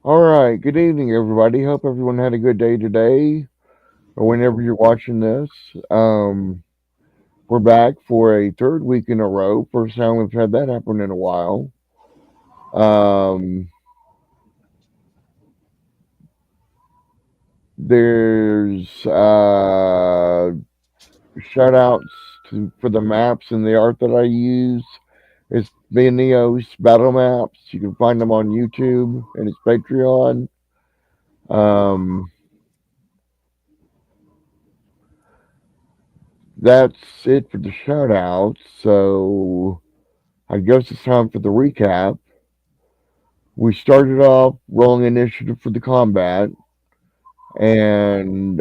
All right, good evening, everybody. Hope everyone had a good day today, or whenever you're watching this. Um, we're back for a third week in a row. First time we've had that happen in a while. Um, there's shout outs for the maps and the art that I use. It's Neo's battle maps. You can find them on YouTube and it's Patreon. Um, that's it for the shout outs. So I guess it's time for the recap. We started off rolling initiative for the combat, and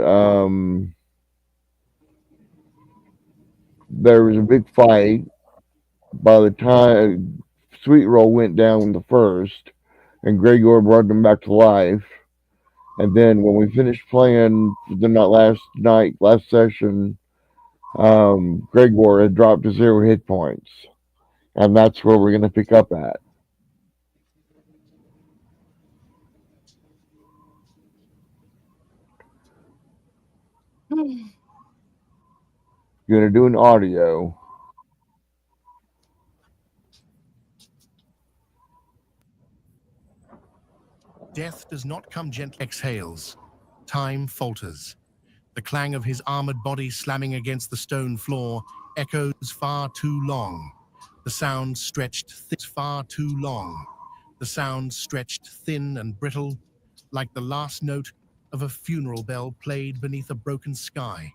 there was a big fight. By the time Sweet Roll went down the first, and Gregor brought them back to life. And then when we finished playing the not last night, last session, Gregor had dropped to 0 hit points, and that's where we're going to pick up at. Going to do an audio. Death does not come gently. Exhales. Time falters. The clang of his armored body slamming against the stone floor echoes far too long. The sound stretched far too long. The sound stretched thin and brittle, like the last note of a funeral bell played beneath a broken sky.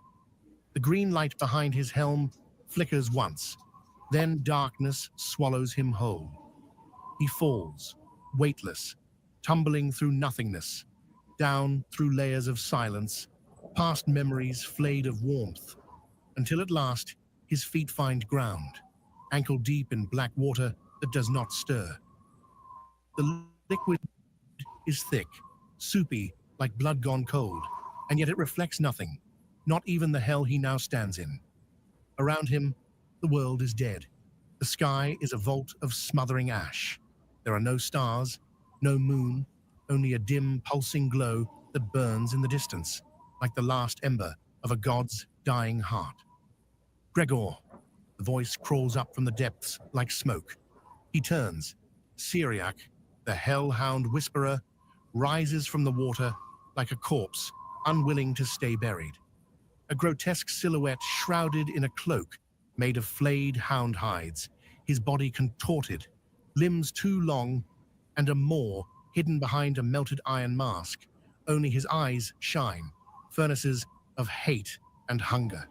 The green light behind his helm flickers once, then darkness swallows him whole. He falls, weightless, tumbling through nothingness, down through layers of silence, past memories flayed of warmth, until at last his feet find ground, ankle deep in black water that does not stir. The liquid is thick, soupy, like blood gone cold, and yet it reflects nothing, not even the hell he now stands in. Around him, the world is dead. The sky is a vault of smothering ash. There are no stars, no moon, only a dim, pulsing glow that burns in the distance, like the last ember of a god's dying heart. Gregor, the voice crawls up from the depths like smoke. He turns. Syriac, the hellhound whisperer, rises from the water like a corpse, unwilling to stay buried. A grotesque silhouette shrouded in a cloak made of flayed hound hides, his body contorted, limbs too long, and a maw hidden behind a melted iron mask. Only his eyes shine, furnaces of hate and hunger.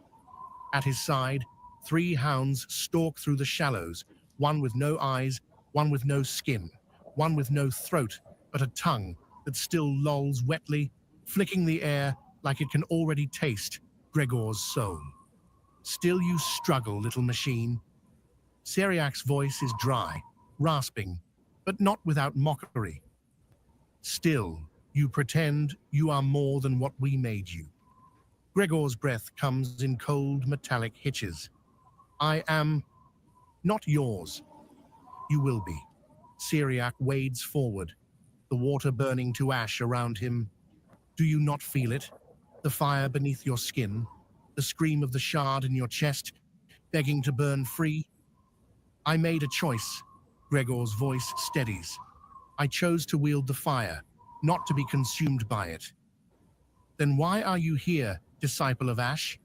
At his side, three hounds stalk through the shallows, one with no eyes, one with no skin, one with no throat, but a tongue that still lolls wetly, flicking the air like it can already taste Gregor's soul. Still you struggle, little machine. Syriac's voice is dry, rasping, but not without mockery. Still, you pretend you are more than what we made you. Gregor's breath comes in cold, metallic hitches. I am not yours. You will be. Syriac wades forward, the water burning to ash around him. Do you not feel it? The fire beneath your skin, the scream of the shard in your chest, begging to burn free? I made a choice. Gregor's voice steadies. I chose to wield the fire, not to be consumed by it. Then why are you here, disciple of Ash?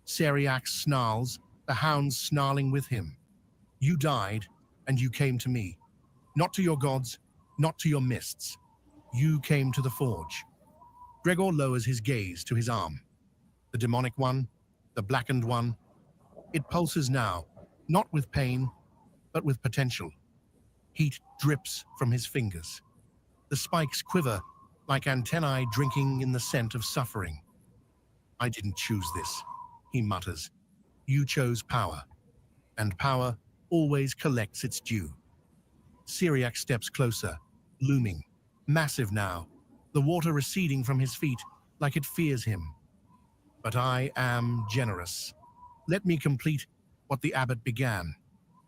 Syriac snarls, the hounds snarling with him. You died, and you came to me. Not to your gods, not to your mists. You came to the forge. Gregor lowers his gaze to his arm. The demonic one, the blackened one. It pulses now, not with pain, but with potential. Heat drips from his fingers. The spikes quiver like antennae drinking in the scent of suffering. I didn't choose this, he mutters. You chose power, and power always collects its due. Syriac steps closer, looming, massive now, the water receding from his feet like it fears him. But I am generous. Let me complete what the abbot began.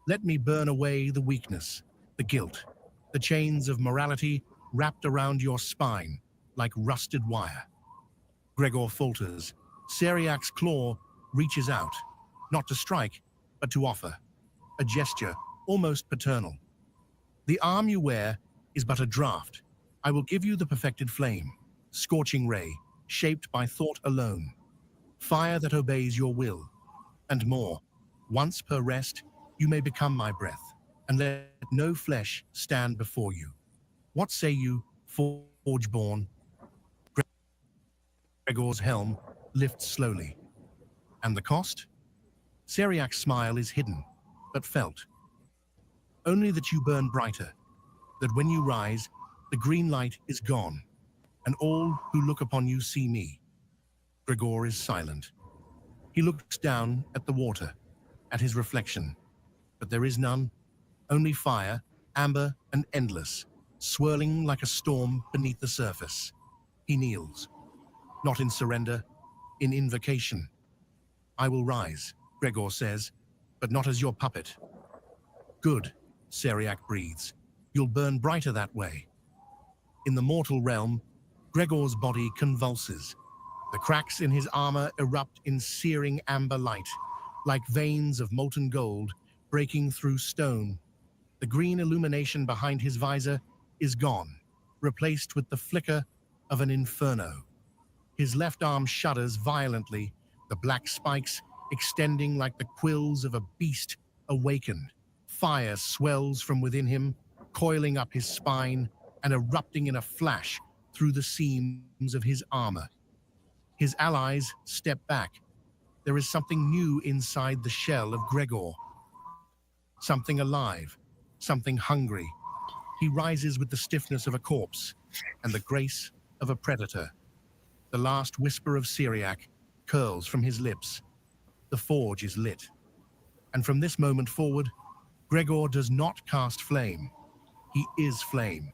Let me burn away the weakness, the guilt, the chains of morality wrapped around your spine like rusted wire. Gregor falters. Syriac's claw reaches out, not to strike, but to offer, a gesture almost paternal. The arm you wear is but a draft. I will give you the perfected flame, scorching ray, shaped by thought alone, fire that obeys your will, and more. Once per rest, you may become my breath, and let no flesh stand before you. What say you, Forgeborn? Gregor's helm lifts slowly. And the cost? Syriac's smile is hidden, but felt. Only that you burn brighter, that when you rise, the green light is gone, and all who look upon you see me. Gregor is silent. He looks down at the water, at his reflection, but there is none, only fire, amber and endless, swirling like a storm beneath the surface. He kneels, not in surrender, in invocation. I will rise, Gregor says, but not as your puppet. Good, Syriac breathes. You'll burn brighter that way. In the mortal realm, Gregor's body convulses. The cracks in his armor erupt in searing amber light, like veins of molten gold breaking through stone. The green illumination behind his visor is gone, replaced with the flicker of an inferno. His left arm shudders violently, the black spikes extending like the quills of a beast awakened. Fire swells from within him, coiling up his spine and erupting in a flash through the seams of his armor. His allies step back. There is something new inside the shell of Gregor. Something alive, something hungry. He rises with the stiffness of a corpse and the grace of a predator. The last whisper of Syriac curls from his lips. The forge is lit. And from this moment forward, Gregor does not cast flame. He is flame.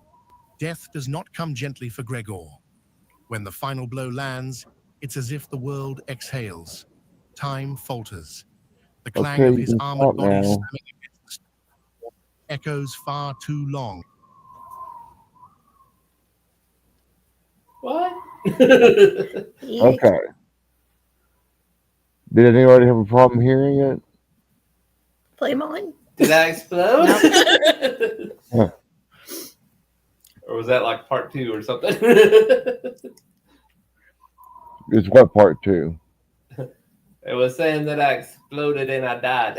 Death does not come gently for Gregor. When the final blow lands, it's as if the world exhales. Time falters. The clang Okay, of you his can armored stop body now. slamming against the stone echoes far too long. What? Yeet. Okay. Did anybody have a problem hearing it? Flame on. Did I explode? Huh. Or was that like part two or something? It's what part two? It was saying that I exploded and I died.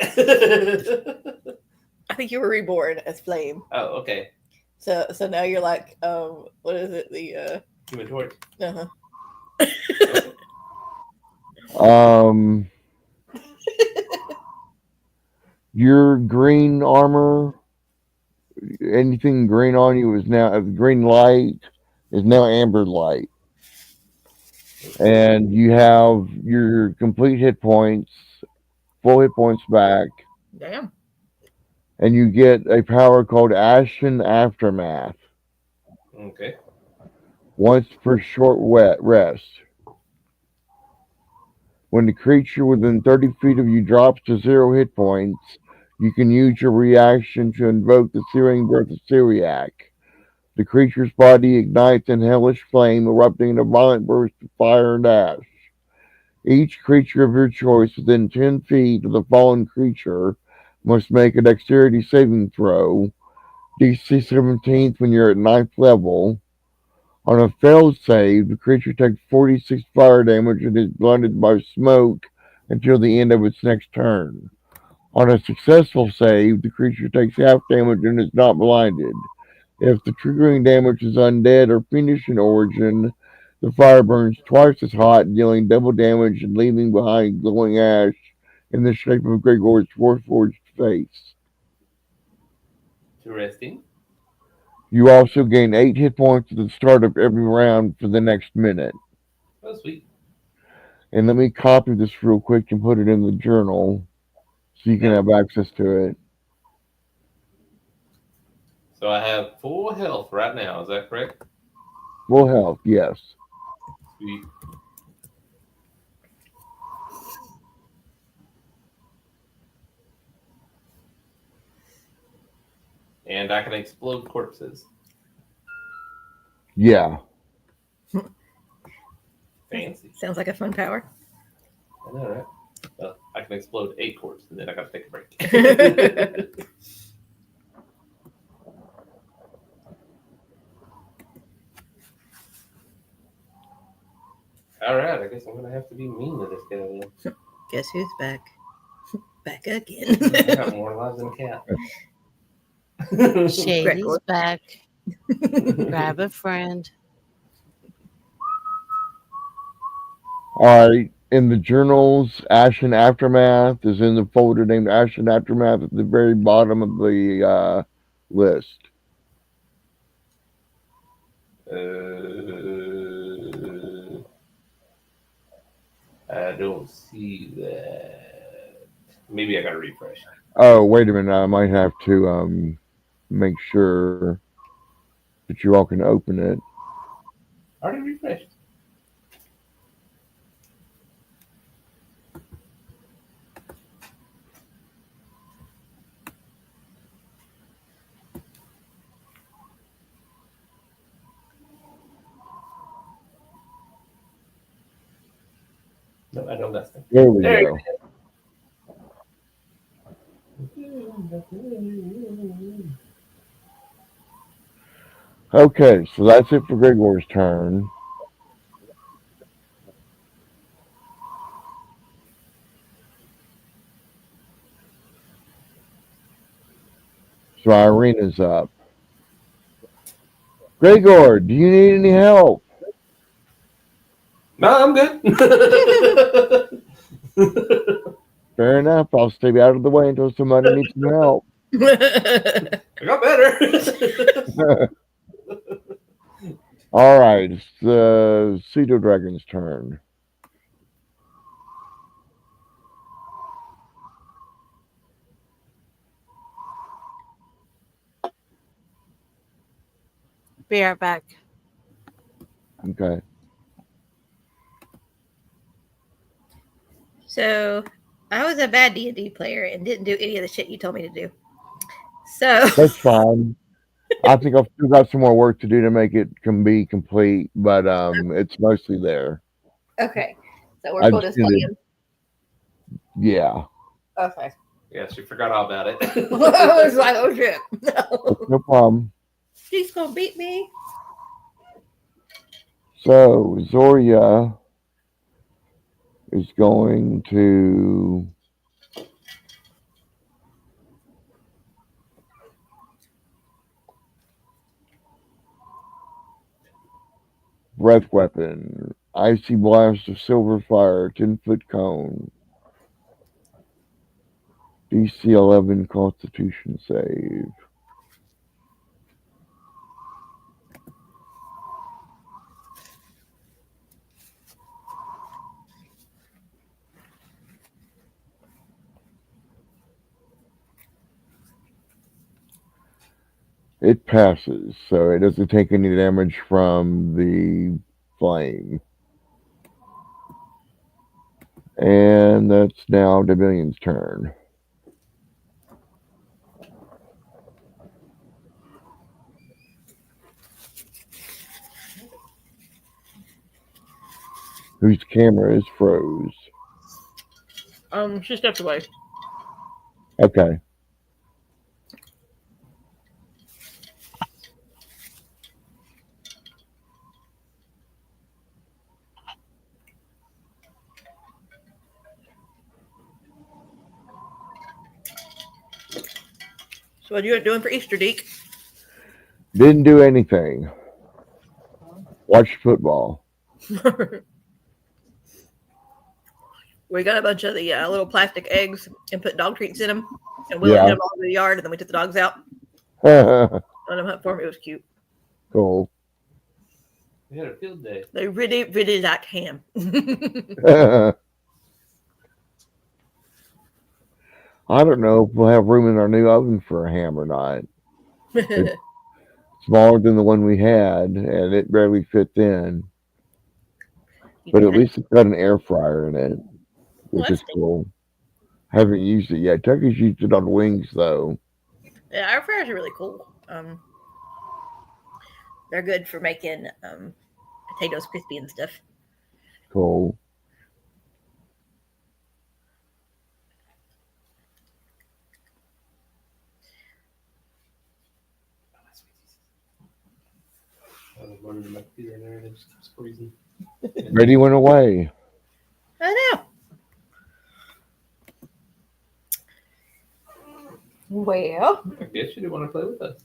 I think you were reborn as flame. Oh, okay. So now you're like, what is it? The Human Torch. uh-huh. Um, your green armor, anything green on you is now green light is now amber light, and you have your complete hit points, full hit points back, Damn. and you get a power called Ashen Aftermath. Okay. Once per short wet rest. When the creature within 30 feet of you drops to 0 hit points, you can use your reaction to invoke the Searing Breath of Syriac. The creature's body ignites in hellish flame, erupting in a violent burst of fire and ash. Each creature of your choice within 10 feet of the fallen creature must make a dexterity saving throw, DC 17th when you're at ninth level. On a failed save, the creature takes 46 fire damage and is blinded by smoke until the end of its next turn. On a successful save, the creature takes half damage and is not blinded. If the triggering damage is undead or fiendish in origin, the fire burns twice as hot, dealing double damage and leaving behind glowing ash in the shape of Gregor's forged face. Interesting. You also gain 8 hit points at the start of every round for the next minute. Oh, sweet. And let me copy this real quick and put it in the journal so you can Now, have access to it. so I have full health right now. Is that correct? Full health, yes. Sweet. And I can explode corpses. Yeah. Fancy. Sounds like a fun power. I know, right? Well, I can explode 8 cores, and then I gotta take a break. All right, I guess I'm gonna have to be mean to this guy then. Guess who's back? Back I again. got more lives than a cat. Shady's Record. back. Grab a friend. All right. In the journals, Ashen Aftermath is in the folder named Ashen Aftermath at the very bottom of the list. I don't see that. Maybe I gotta refresh. Oh, wait a minute. I might have to make sure that you all can open it. I already refreshed. No, I don't got stuff. There we There go. Okay, so that's it for Gregor's turn. So Irina's up. Gregor, do you need any help? No, I'm good. Fair enough. I'll stay out of the way until somebody needs some help. I got better. All right, it's the Pseudo Dragon's turn. Be right back. Okay. So, I was a bad D&D player and didn't do any of the shit you told me to do. So, That's fine. I think I've still got some more work to do to make it can be complete, but it's mostly there. okay. So we're I going just to needed, yeah, Okay. Yeah, she forgot all about it. I was like, oh shit. no problem. She's going to beat me. So Zoria is going to breath weapon, icy blast of silver fire, 10-foot cone, DC 11 Constitution save. It passes, so it doesn't take any damage from the flame. And that's now Dominions' turn. Whose camera is froze. She stepped away. Okay. So what are you doing for Easter, Deke? Didn't do anything. Watched football. We got a bunch of the little plastic eggs and put dog treats in them. And we hit Yeah. them all over the yard, and then we took the dogs out. Cool. Let them hunt for them. It was cute. We had a field day. They really, really like ham. I don't know if we'll have room in our new oven for a ham or not. It's smaller than the one we had, and it barely fits in. But at least it's got an air fryer in it, which is cool. Haven't used it yet. Tucker's used it on wings, though. Yeah, our fryers are really cool. They're good for making potatoes crispy and stuff. Cool. I was running to my computer in there and it just keeps freezing. Betty went away. I know. Well, I guess you didn't want to play with us.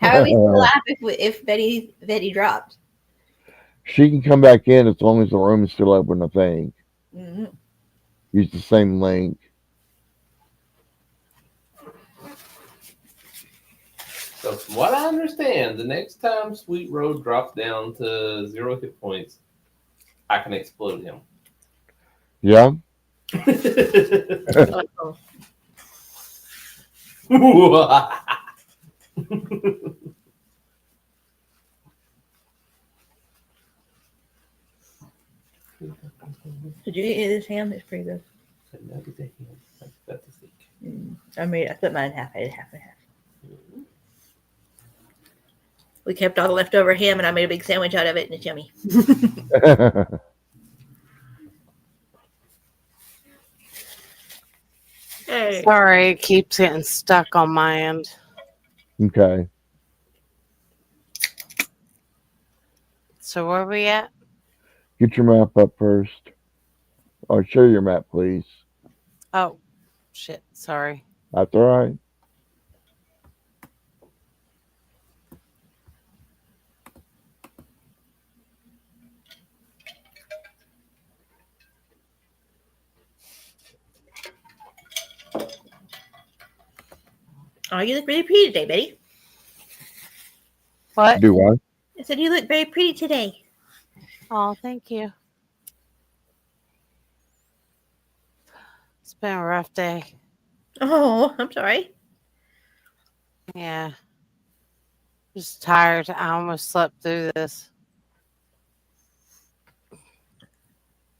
how are we still alive if Betty dropped? She can come back in as long as the room is still open, I think. Mm-hmm. Use the same link. So from what I understand, the next time Sweet Road drops down to 0 hit points, I can explode him. Yeah? Did you eat this ham? It's pretty good. That's a steak. I split mine in half. I did half and half. We kept all the leftover ham, and I made a big sandwich out of it, and it's yummy. Hey. Sorry, it keeps getting stuck on my end. Okay. So where are we at? Get your map up first. Or show your map, please. Oh, shit. Sorry. That's all right. Oh, you look really pretty today, Betty. What? Do what? I said you look very pretty today. Oh, thank you. It's been a rough day. Oh, I'm sorry. Yeah. Just tired. I almost slept through this.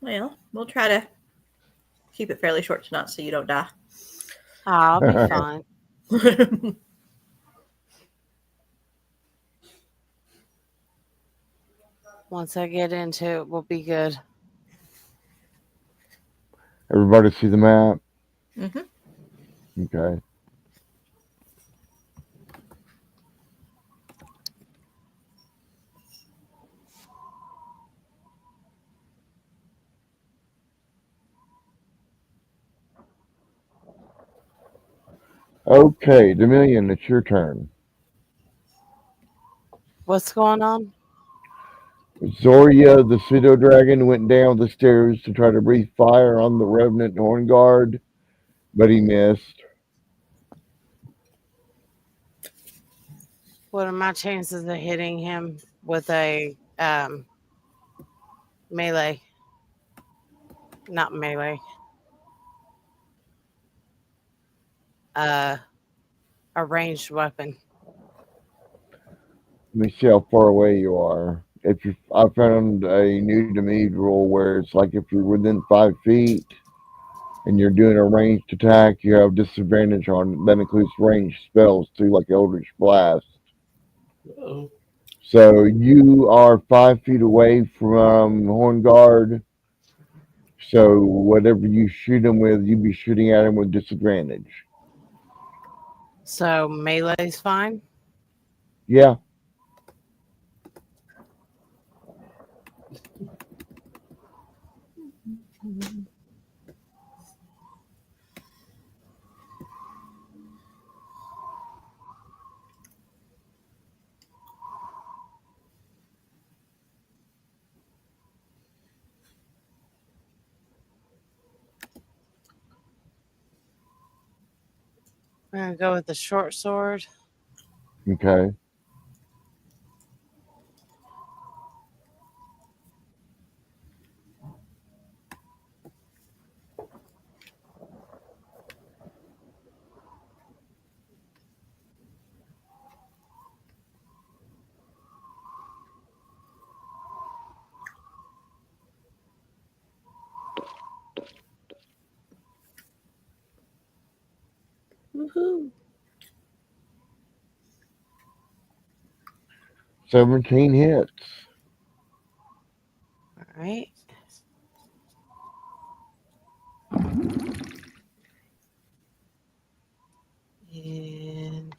Well, we'll try to keep it fairly short tonight so you don't die. I'll be fine. Once I get into it, we'll be good. Everybody see the map? Mm-hmm. Okay. Okay, Dominion, it's your turn. What's going on? Zoria, the pseudo dragon, went down the stairs to try to breathe fire on the revenant horn guard, but he missed. What are my chances of hitting him with a melee? Not melee. A ranged weapon. Let me see how far away you are. I found a new to me rule where it's like if you're within 5 feet and you're doing a ranged attack, you have disadvantage on that includes ranged spells too, like Eldritch Blast. Oh. So you are 5 feet away from Horn Guard. So whatever you shoot him with, you'd be shooting at him with disadvantage. So melee's fine? Yeah. We're going to go with the short sword. Okay. Woohoo. 17 hits. All right. And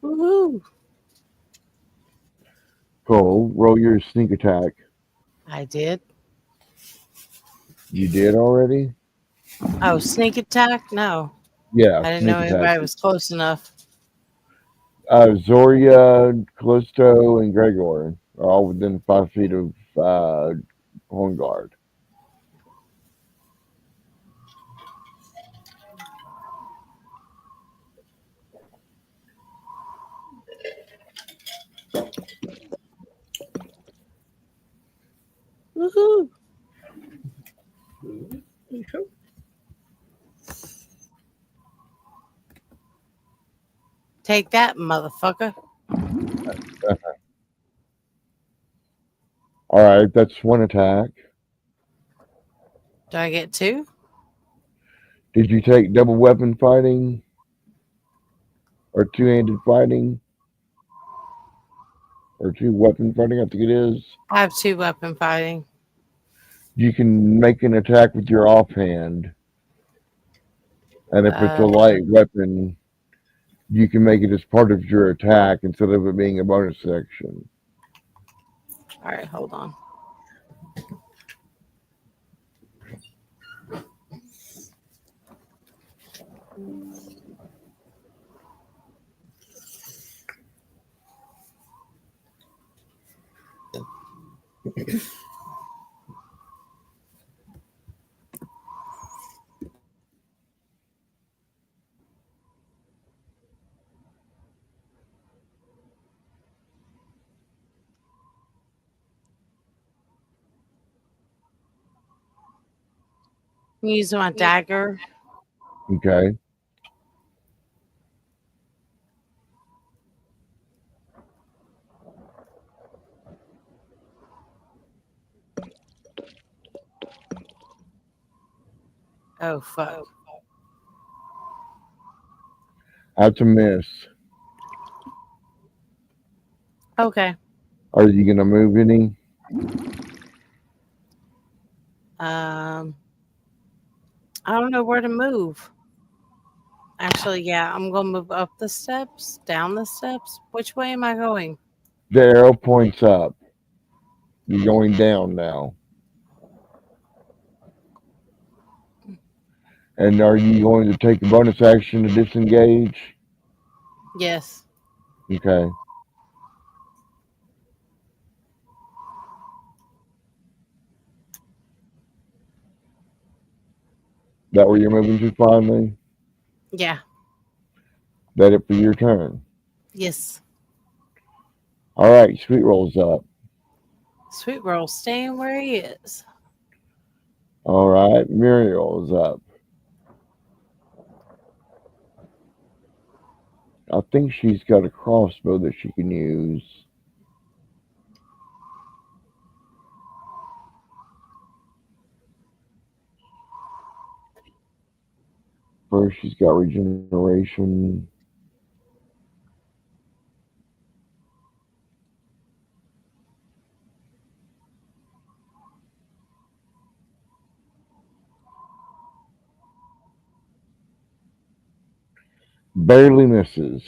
woohoo! Cool. Roll your sneak attack. I did. You did already? Oh, sneak attack? No. Yeah, I didn't sneak know attack. anybody was close enough. Zoria, Callisto, and Gregor are all within 5 feet of Horn Guard. Woohoo! You sure? Take that, motherfucker. All right, that's one attack. Do I get 2? Did you take double weapon fighting or two-handed fighting or two weapon fighting? I think it is. I have 2 weapon fighting. You can make an attack with your offhand, and if it's a All light weapon, you can make it as part of your attack instead of it being a bonus section. right, hold on. I'm using my dagger. Okay. Oh, fuck. That's a miss. Okay. Are you gonna move any? I don't know where to move. Actually, yeah, I'm going to move up the steps, down the steps. Which way am I going? The arrow points up. You're going down now. And are you going to take a bonus action to disengage? Yes. Okay. That where you're moving to finally? Yeah. That it for your turn. Yes. All right, Sweet Roll's up. Sweet Roll staying where he is. All right, Muriel's up. I think she's got a crossbow that she can use. First, she's got regeneration. Barely misses.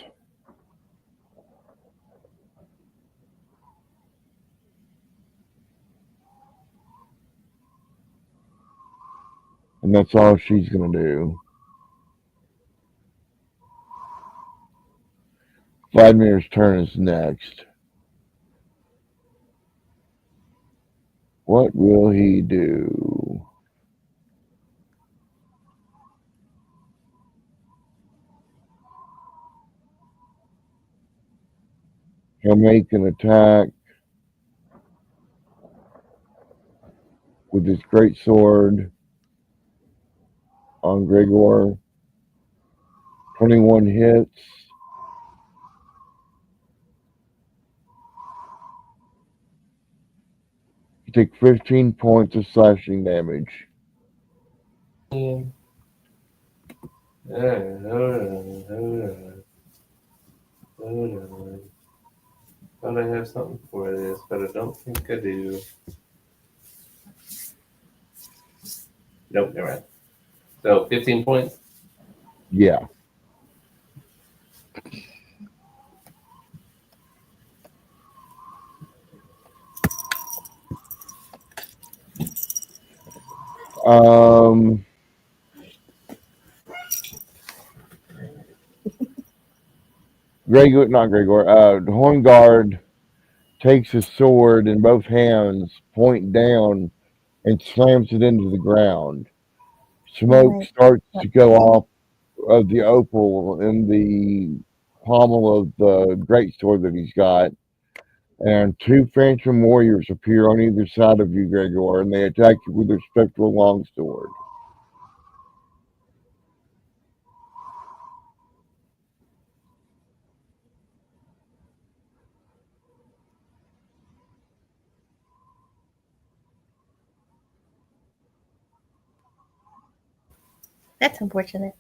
And that's all she's going to do. Vladimir's turn is next. What will he do? He'll make an attack with his great sword on Gregor. 21 hits. take 15 points of slashing damage. Hold on. Thought I have something for this, but I don't think I do. Nope, never mind. So 15 points. Yeah. Um, not Gregor. Hornguard takes his sword in both hands, point down, and slams it into the ground. Smoke starts to go off of the opal in the pommel of the greatsword that he's got, and two phantom warriors appear on either side of you, Gregor, and they attack you with their spectral longsword. That's unfortunate.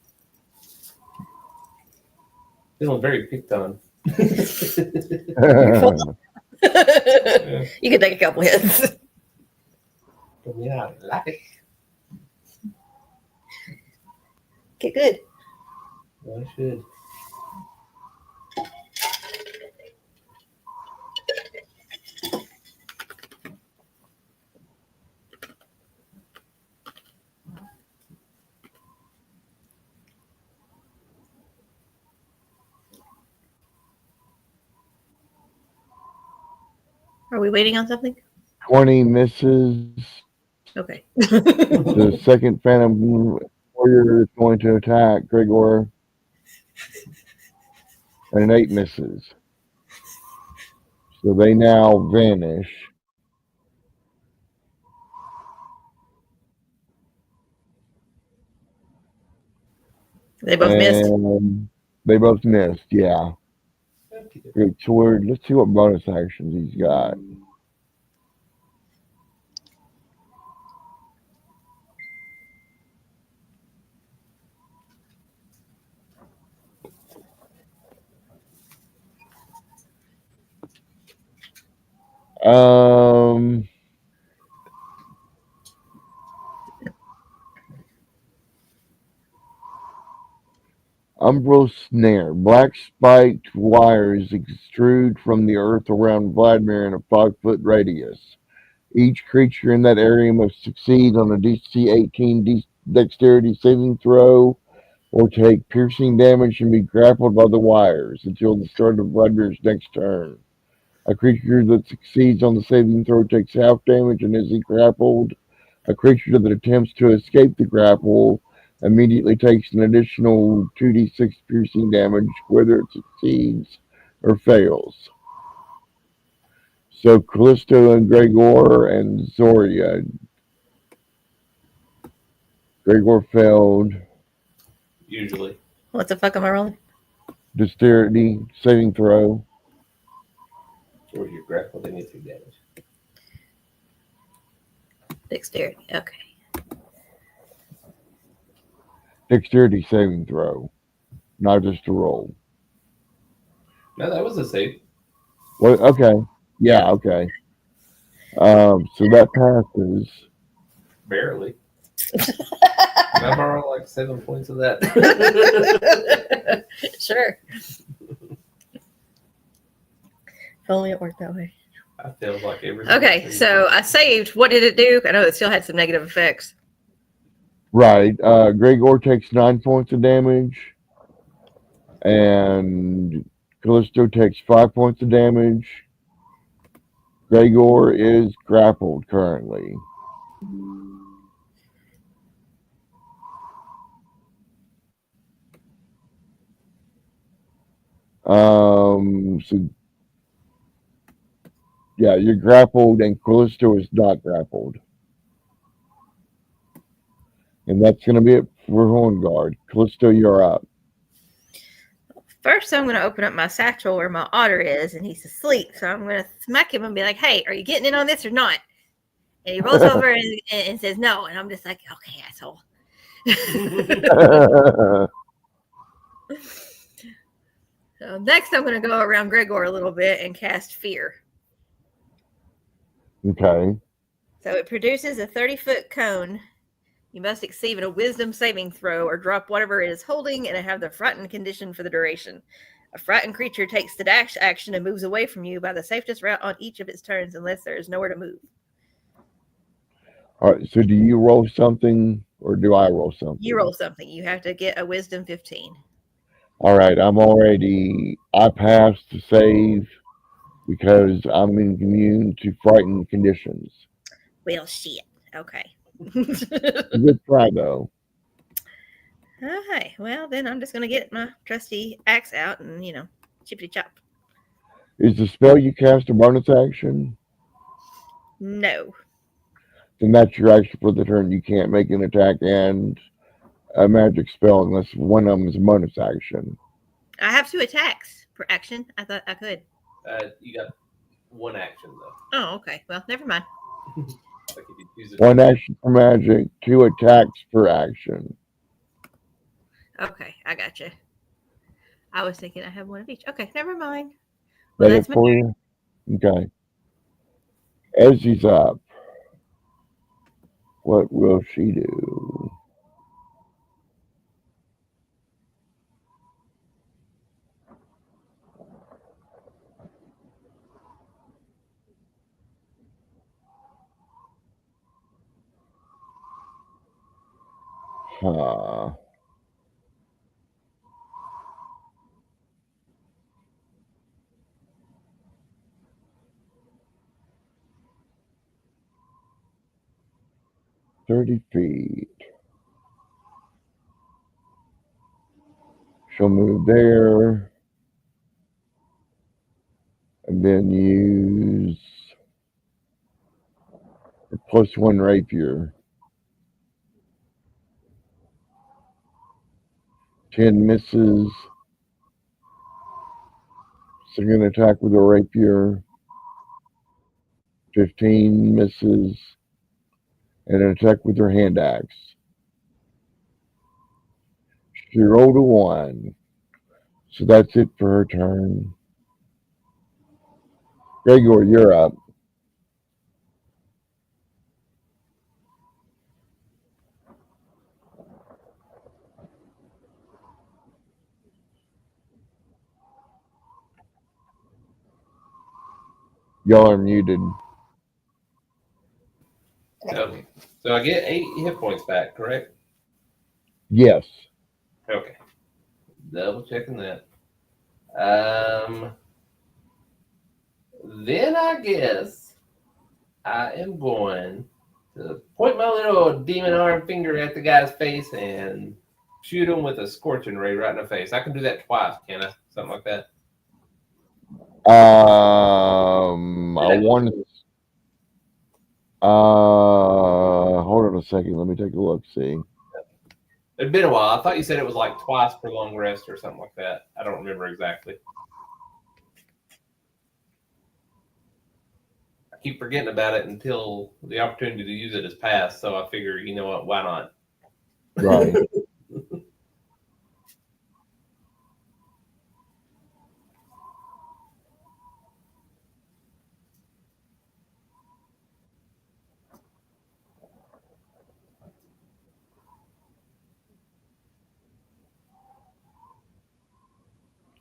Feeling very picked on. You're full. You can take a couple hits. Yeah, I like it. Get good. I should. Are we waiting on something? 20 misses. Okay. The second phantom warrior is going to attack Gregor, and an 8 misses. So they now vanish. They both missed. And they both missed, yeah. Great sword. Let's see what bonus actions he's got. Umbral snare. Black spiked wires extrude from the earth around Vladimir in a 5-foot radius. Each creature in that area must succeed on a DC 18 dexterity saving throw or take piercing damage and be grappled by the wires until the start of Vladimir's next turn. A creature that succeeds on the saving throw takes half damage and is grappled. A creature that attempts to escape the grapple immediately takes an additional 2d6 piercing damage, whether it succeeds or fails. So Callisto and Gregor and Zoria. Gregor failed. Usually. What the fuck am I rolling? Dexterity saving throw. Or your grapple, they need to take damage. Dexterity. Okay. Dexterity saving throw, not just a roll. No, that was a save. Well, okay. Yeah, okay. So that passes. Barely. Can I borrow like 7 points of that? Sure. If only it worked that way. I feel like every. Okay, so I saved. What did it do? I know it still had some negative effects. Right. Gregor takes 9 points of damage, and Callisto takes 5 points of damage. Gregor is grappled currently. So yeah, you're grappled, and Callisto is not grappled. And that's going to be it for Hornguard. Callisto, you're up. First, I'm going to open up my satchel where my otter is, and he's asleep. So I'm going to smack him and be like, "Hey, are you getting in on this or not?" And he rolls over and says no. And I'm just like, okay, asshole. So next, I'm going to go around Gregor a little bit and cast Fear. Okay. So it produces a 30-foot cone. You must succeed a wisdom saving throw or drop whatever it is holding and have the frightened condition for the duration. A frightened creature takes the dash action and moves away from you by the safest route on each of its turns unless there is nowhere to move. All right. So do you roll something or do I roll something? You roll something. You have to get a wisdom 15. All right. I passed the save because I'm immune to frightened conditions. Well, shit. Okay. Good try, though. Okay. Well, then I'm just going to get my trusty axe out and, chippity chop. Is the spell you cast a bonus action? No. Then that's your action for the turn. You can't make an attack and a magic spell unless one of them is a bonus action. I have 2 attacks per action. I thought I could. You got one action though. Oh, okay. Well, never mind. Like if you use it. One action for magic, 2 attacks per action. Okay, I got you. I was thinking I have one of each. Okay, never mind. Well, That that's it for you? Okay. As he's up, what will she do? Huh. "30 feet. She'll move there and then use a +1 rapier. 10 misses. Second attack with a rapier. 15 misses. And an attack with her hand axe. She rolled a 1. So that's it for her turn. Gregor, you're up. Y'all are muted. Okay. So I get 8 hit points back, correct? Yes. Okay. Double checking that. Then I guess I am going to point my little demon arm finger at the guy's face and shoot him with a scorching ray right in the face. I can do that twice, can I? Something like that. I want to. Hold on a second. Let me take a look. See. It'd been a while. I thought you said it was like twice per long rest or something like that. I don't remember exactly. I keep forgetting about it until the opportunity to use it has passed. So I figure, you know what? Why not? Right.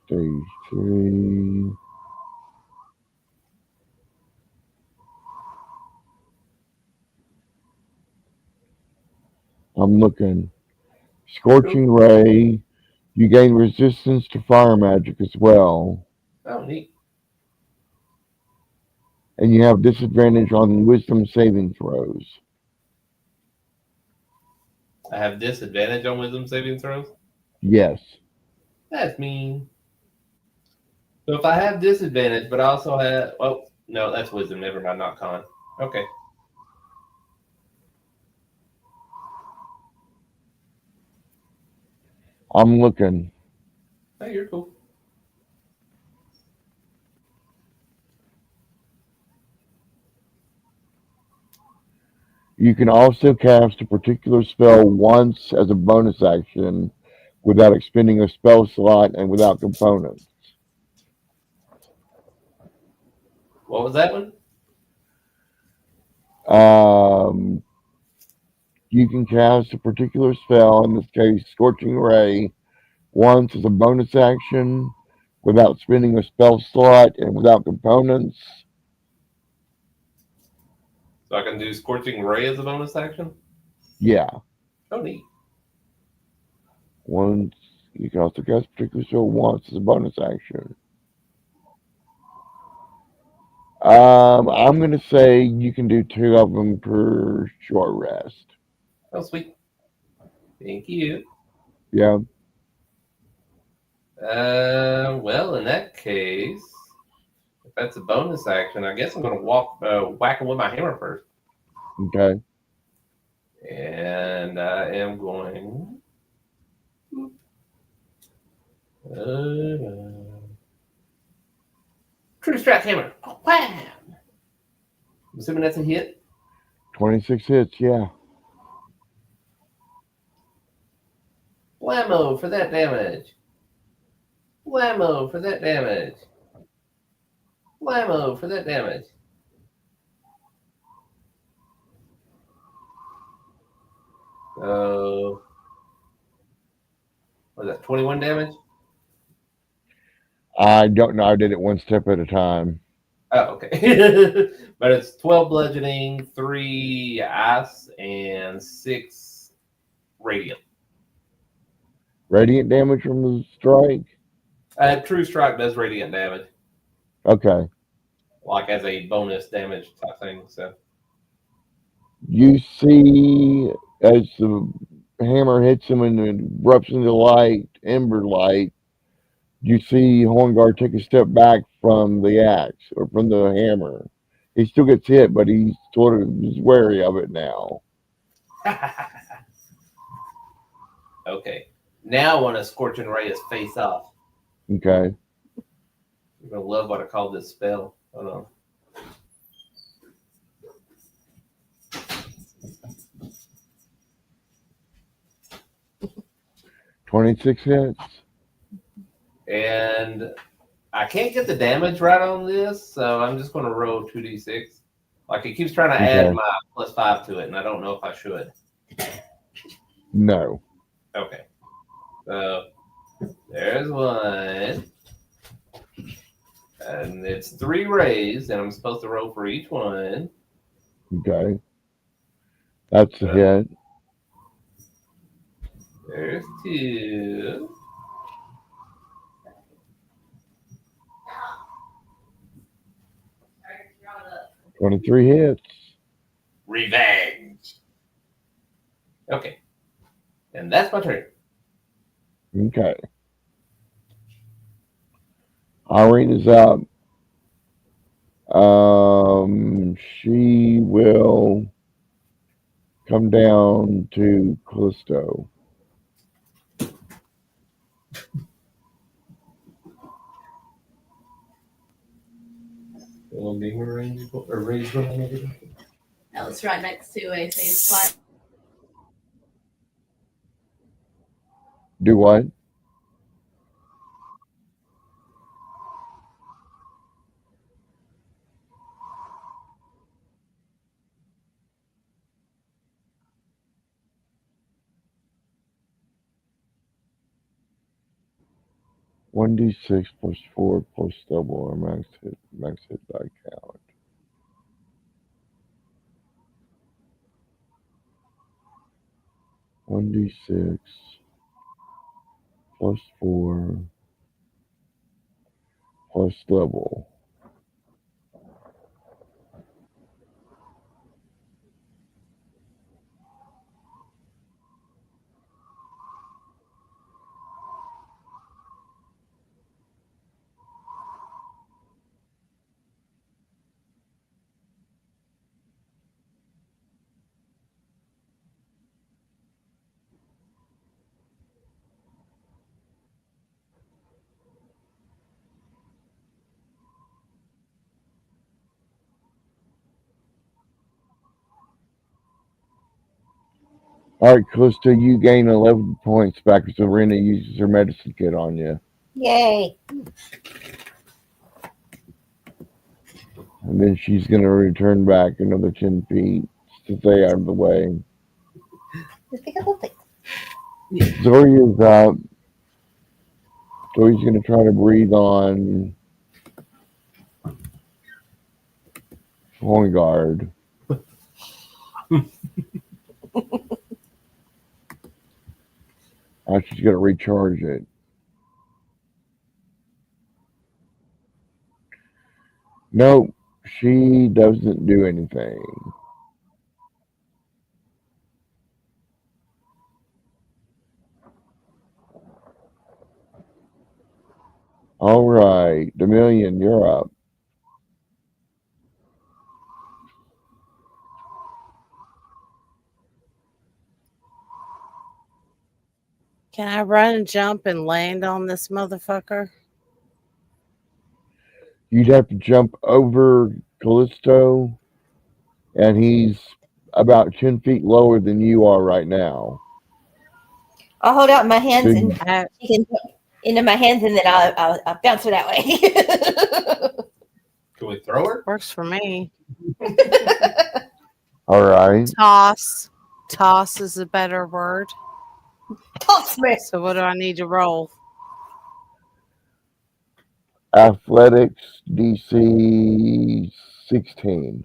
Stage 3. I'm looking. Scorching Ray. You gain resistance to fire magic as well. Oh, neat. And you have disadvantage on wisdom saving throws. I have disadvantage on wisdom saving throws. Yes. That's mean. So if I have disadvantage, but I also have, oh no, that's wisdom. Never mind, not con. Okay. I'm looking. Oh, you're cool. You can also cast a particular spell once as a bonus action without expending a spell slot and without components. What was that one? Um, you can cast a particular spell, in this case, Scorching Ray, once as a bonus action without spending a spell slot and without components. So I can do Scorching Ray as a bonus action? Yeah. Oh, neat. Once you can also cast a particular spell once as a bonus action. I'm gonna say you can do two of them per short rest. Oh, sweet. Thank you. Yeah. Well, in that case, if that's a bonus action, I guess I'm going to whack him with my hammer first. Okay. And I am going. True strike hammer. Oh, wow. I'm assuming that's a hit. 26 hits. Yeah. Blammo for that damage. Blammo for that damage. Blammo for that damage. So, what was that, 21 damage? I don't know. I did it one step at a time. Oh, okay. But it's 12 bludgeoning, 3 ice, and 6 radiant. Radiant damage from the strike. True strike does radiant damage, Okay. like as a bonus damage type thing. So, You see, as the hammer hits him and it erupts into light, ember light, you see Horngar take a step back from the axe or from the hammer. He still gets hit, but he's sort of is wary of it now. okay. Now I want to Scorching Ray his face off. Okay. You're going to love what I call this spell. Hold on. 26 hits. And I can't get the damage right on this, so I'm just going to roll 2d6. Like it keeps trying to add Okay. my +5 to it, and I don't know if I should. No. Okay. So there's one. And it's 3 rays, and I'm supposed to roll for each one. Okay. That's a hit. There's 2. 23 hits. Revenge. Okay. And that's my turn. Okay. Irene is up. She will come down to Callisto. Little demon range or rage running. No, it's right next to a save spot. Do what? One d6 plus 4 plus double or max hit die count. One d6 plus 4 plus double. All right, Callisto, you gain 11 points back as Serena uses her medicine kit on you. Yay. And then she's going to return back another 10 feet to stay out of the way. Just pick up a plate. Zoria's out. Zoria's going to try to breathe on Horngard. She's going to recharge it. Nope, she doesn't do anything. All right, Dominion, you're up. Can I run and jump and land on this motherfucker? You'd have to jump over Callisto, and he's about 10 feet lower than you are right now. I'll hold out my hands So and you can jump into my hands, and then I'll bounce her that way. Can we throw her? Works for me. All right. Toss. Toss is a better word. Toss me. So what do I need to roll? Athletics DC 16.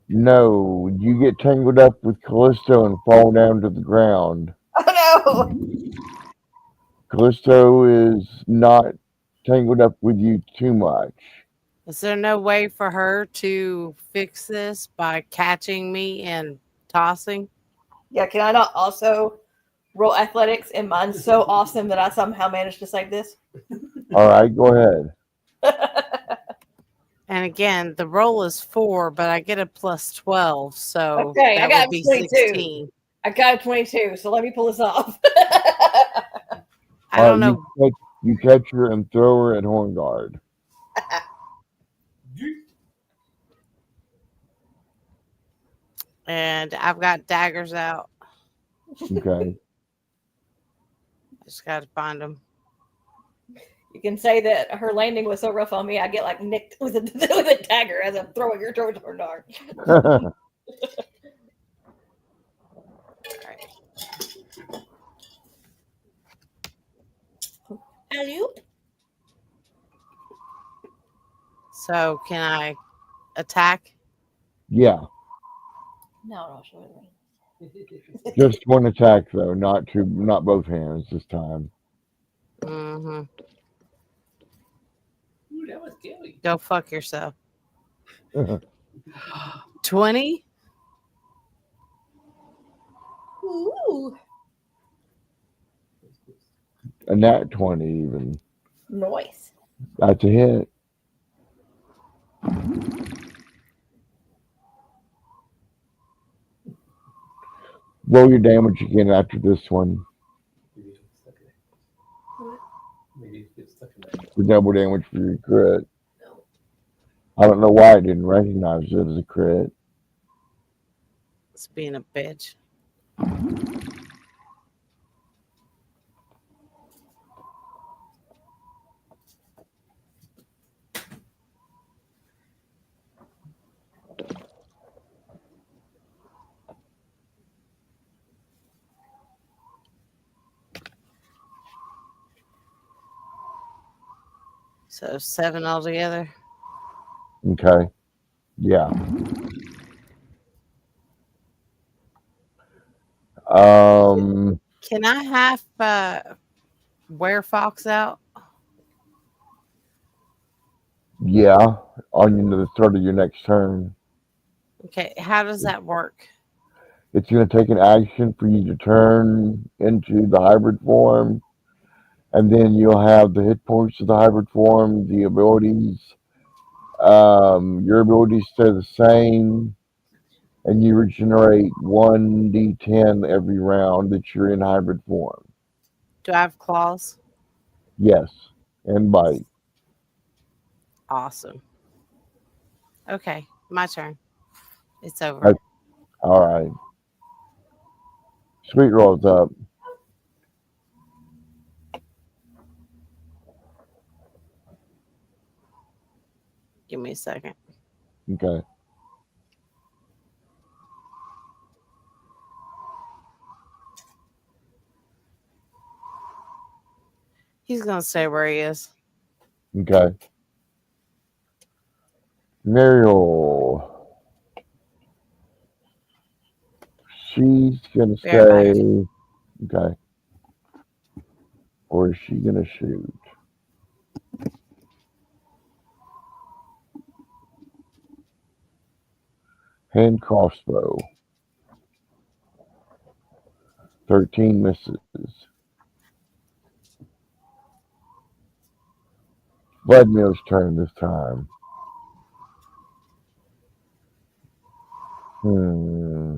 No, you get tangled up with Callisto and fall down to the ground. Oh no. Callisto is not tangled up with you too much. Is there no way for her to fix this by catching me and tossing? Yeah, can I not also roll athletics? And mine's so awesome that I somehow managed to save this. All right, go ahead. And again, the roll is 4, but I get a plus 12, so Okay, I that got would be 22. 16. I got a 22, so let me pull this off. I don't know. You catch her and throw her at Horngard. And I've got daggers out. Okay. I just got to find them. You can say that her landing was so rough on me, I get like nicked with a dagger as I'm throwing her towards her dart. Alley-oop. So can I attack? Yeah. No, sure. Just one attack though, not both hands this time. Mm-hmm. Ooh, that was scary. Go fuck yourself. 20? Ooh. A nat 20 even. Nice. That's a hit. Roll your damage again after this one. For double damage for your crit. I don't know why I didn't recognize it as a crit. It's being a bitch. So 7 altogether. Okay. Yeah. Can I have wear fox out? Yeah. On into the start of your next turn. Okay, how does that work? It's going to take an action for you to turn into the hybrid form, and then you'll have the hit points of the hybrid form, the abilities, Your abilities stay the same, and you regenerate 1d10 every round that you're in hybrid form. Do I have claws? Yes, and bite. Awesome. Okay, my turn. It's over. Okay. All right. Sweet rolls up. Give me a second. Okay. He's gonna stay where he is. Okay. Mariel. She's gonna Be right back. stay. Okay. Or is she gonna shoot? Hand crossbow. 13 misses. Vladimir's turn this time. Hmm.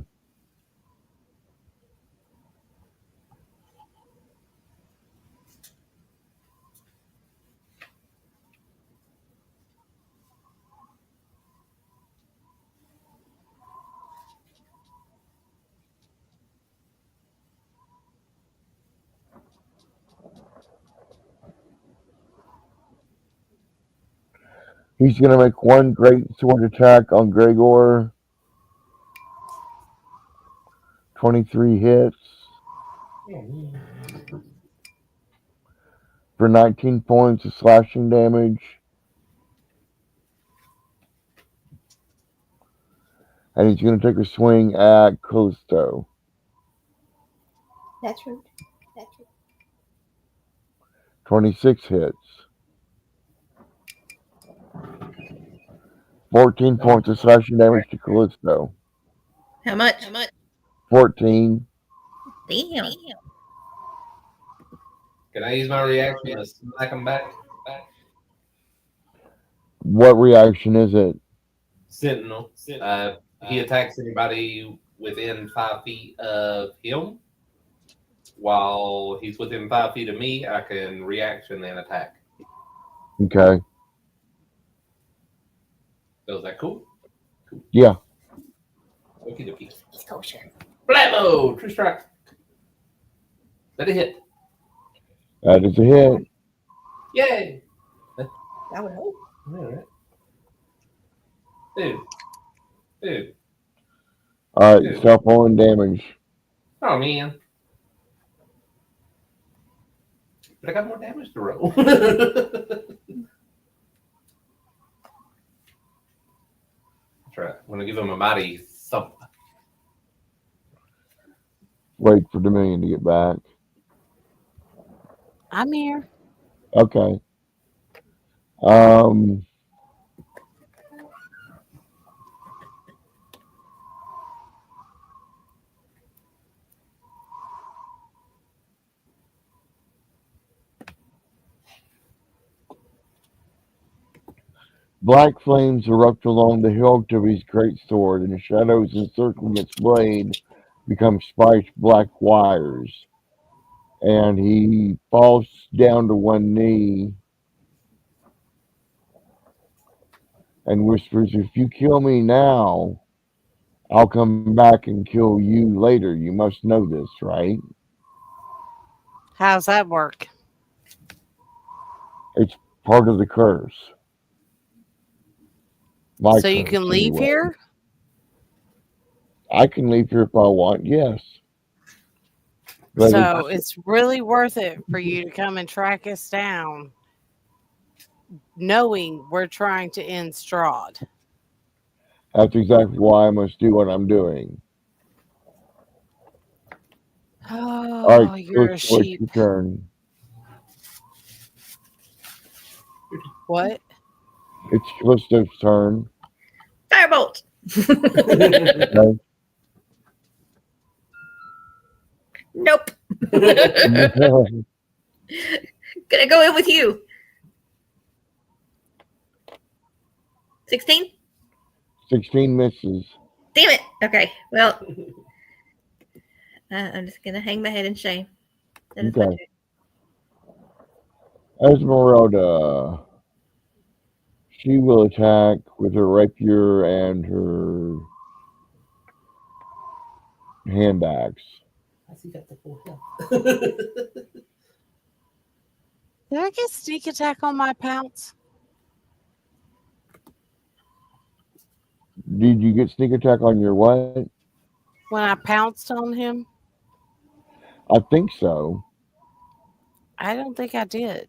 He's gonna make one great sword attack on Gregor. 23 hits for 19 points of slashing damage. And he's going to take a swing at Callisto. That's rude. 26 hits. 14 points of slashing damage to Callisto. How much? 14. Damn. Can I use my reaction to smack him back? What reaction is it? Sentinel. He attacks anybody within 5 feet of him. While he's within 5 feet of me, I can reaction and attack. Okay. So is that cool? Yeah. Okie dokie. It's kosher. Blammo! True strike. Let it hit. That is a hit. Yay! That would help. All right. Dude. All right. Self-rolling damage. Oh, man. But I got more damage to roll. That's right. I'm going to give him a mighty thump. Wait for Dominion to get back. I'm here. Okay. Black flames erupt along the hilt of his greatsword, and the shadows encircling its blade become spiked black wires. And he falls down to one knee and whispers, "If you kill me now, I'll come back and kill you later. You must know this, right?" How's that work? It's part of the curse. My So you curse, can leave anyway. here? I can leave here if I want, yes. But So it's really worth it for you to come and track us down, knowing we're trying to end Strahd. that's exactly why I must do what I'm doing. All Oh, right, you're a it's sheep. your turn. What? It's Callisto's turn. Firebolt. Okay. Nope. Gonna go in with you. 16? 16 misses. Damn it. Okay. Well, I'm just gonna hang my head in shame. That is my Okay. turn. Esmeralda. She will attack with her rapier and her hand axe. How's he got the full health? Did I get sneak attack on my pounce? Did you get sneak attack on your what? When I pounced on him? I think so. I don't think I did.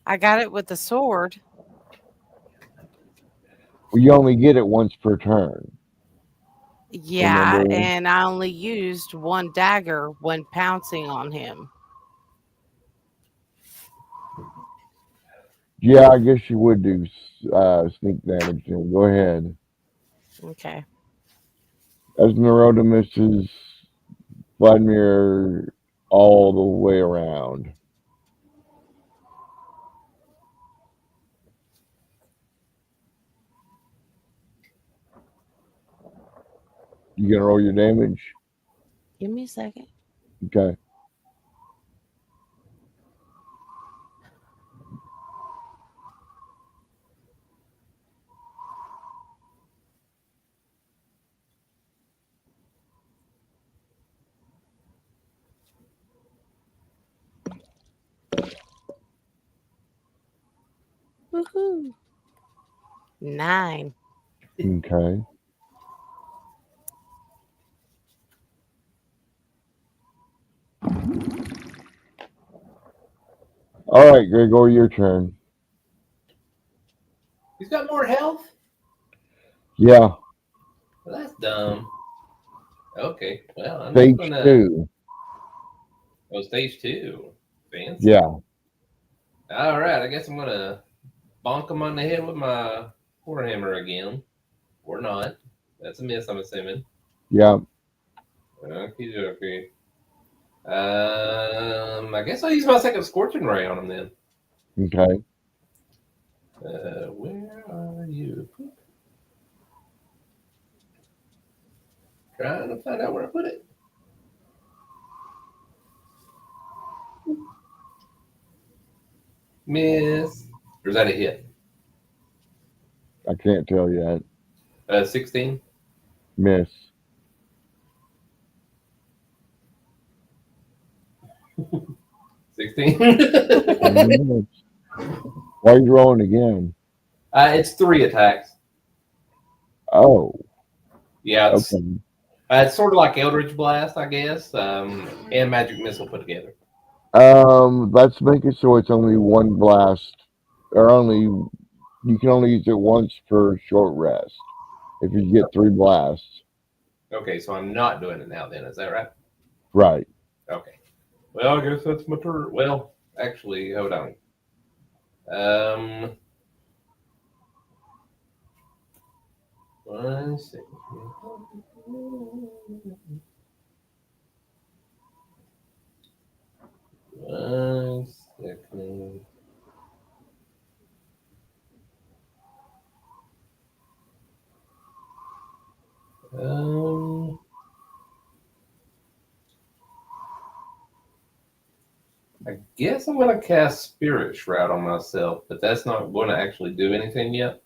I got it with the sword. Well, you only get it once per turn. Yeah, Remember? and I only used one dagger when pouncing on him. Yeah, I guess you would do sneak damage. Then. Go ahead. Okay. Esmeralda misses Vladimir all the way around. You gonna roll your damage? Give me a second. Okay. Woohoo. 9. Okay. All right, Gregor, your turn. He's got more health? Yeah. Well, that's dumb. Okay, well, I'm just Stage gonna. 2. Oh, stage 2. Fancy. Yeah. All right, I guess I'm gonna bonk him on the head with my warhammer again, or not. That's a miss, I'm assuming. Yeah. Okay, okay. I guess I'll use my second scorching ray on him then. Okay. Where are you? Trying to find out where I put it. Miss. Or is that a hit? I can't tell yet. 16. Miss. 16. Miss. Why are you rolling again? It's 3 attacks. Oh. Yeah, Okay. it's sort of like Eldritch Blast, I guess, and Magic Missile put together. Let's make it so it's only one blast, or only you can only use it once per short rest. If you get 3 blasts, Okay, so I'm not doing it now then, is that right? right? Okay. Well, I guess that's my turn. Well, actually, hold on. One second. One second. I guess I'm gonna cast Spirit Shroud on myself, but that's not going to actually do anything yet.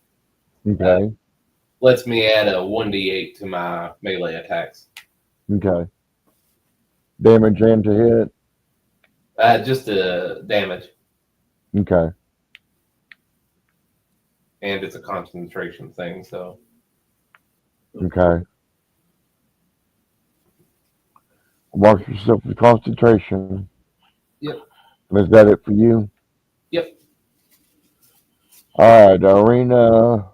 Okay. Lets me add a 1d8 to my melee attacks. Okay. Damage and to hit. Just damage, Okay. and it's a concentration thing, so. Okay. Mark yourself with concentration. Yep. Is that it for you? Yep. All right, Arena.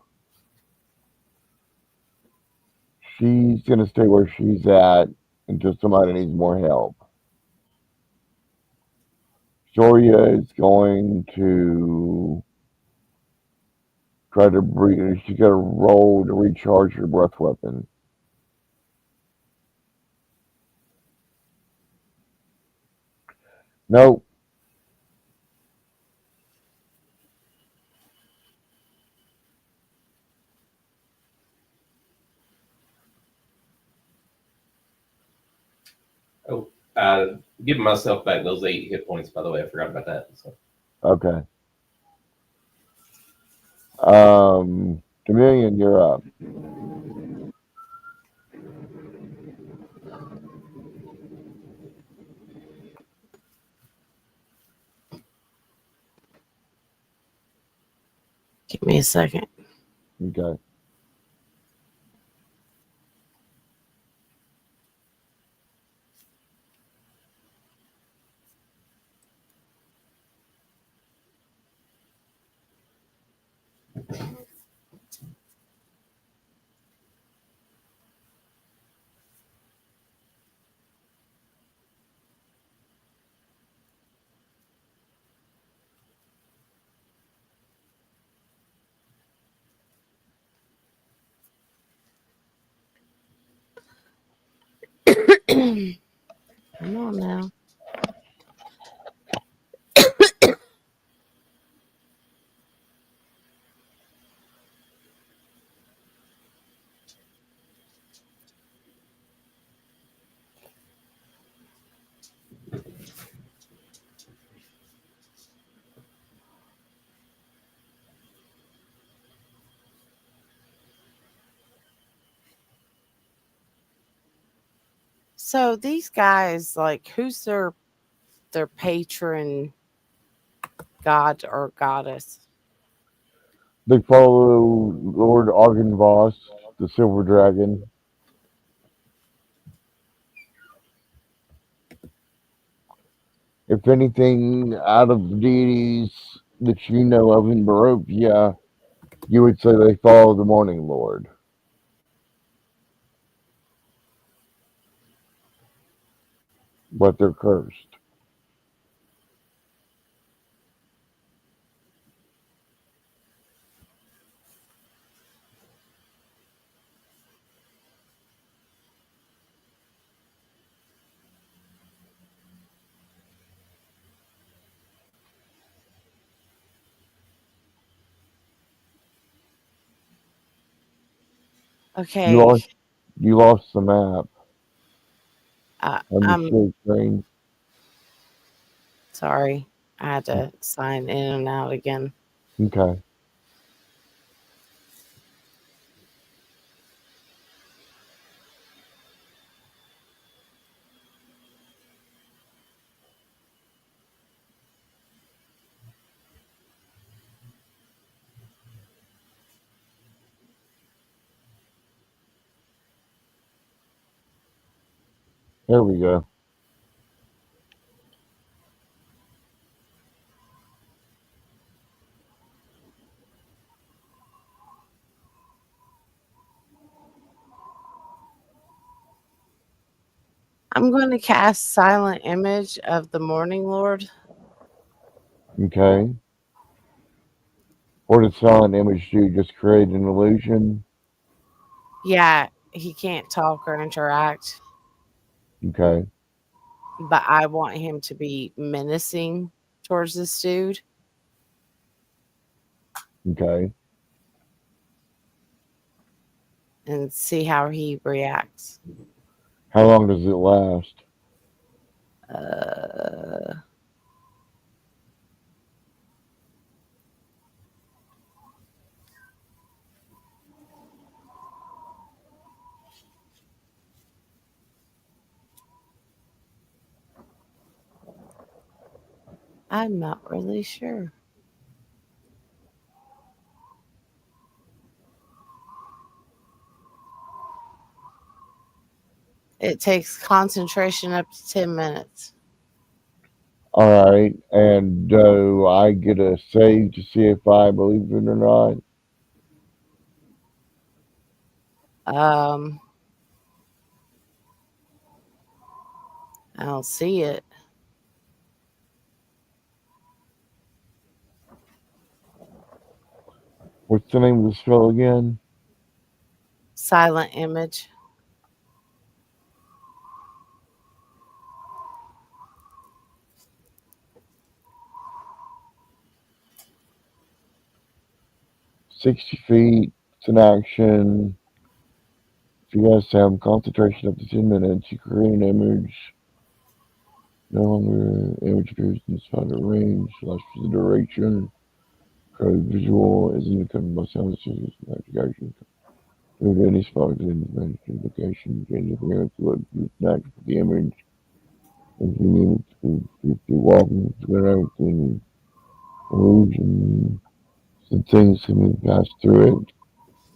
She's gonna stay where she's at until somebody needs more help. Soria is going to try to breathe. She's got to roll to recharge her breath weapon. Nope. giving myself back those 8 hit points. By the way, I forgot about that. So. Okay. Dominion, you're up. Give me a second. Okay. Come on now. So these guys, like, who's their patron god or goddess? They follow Lord Argenvoss, the Silver Dragon. If anything, out of the deities that you know of in Barovia, you would say they follow the Morning Lord. But they're cursed. You Okay, lost, you lost the map on your I'm share screen. sorry. I had to sign in and out again. Okay. There we go. I'm going to cast Silent Image of the Morning Lord. Okay. What does silent image do? Just create an illusion? Yeah, he can't talk or interact, Okay. but I want him to be menacing towards this dude Okay. and see how he reacts. How long does it last? Uh, I'm not really sure. It takes concentration up to 10 minutes. All right. And do I get a save to see if I believe it or not? Um, I don't see it. What's the name of the spell again? Silent Image. $60. It's an action. If you guys have concentration up to 10 minutes, you create an image No longer image appears inside the range, lasts for the duration. Code visual is indicated by sound decisions and navigation. Move any spot in the range location, change the appearance, look, snack for the image. If you need to be walking, whatever, and illusion, some things can move past through it.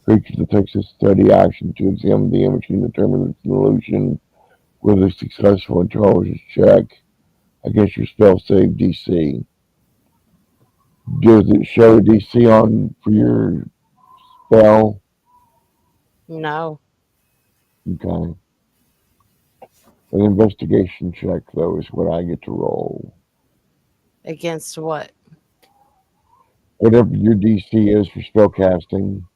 Creatures that takes a steady action to examine the image and determine its illusion with a successful intelligence check against your spell save DC. Does it show a DC on for your spell? No. Okay. An investigation check, though, is what I get to roll. Against what? Whatever your DC is for spell casting.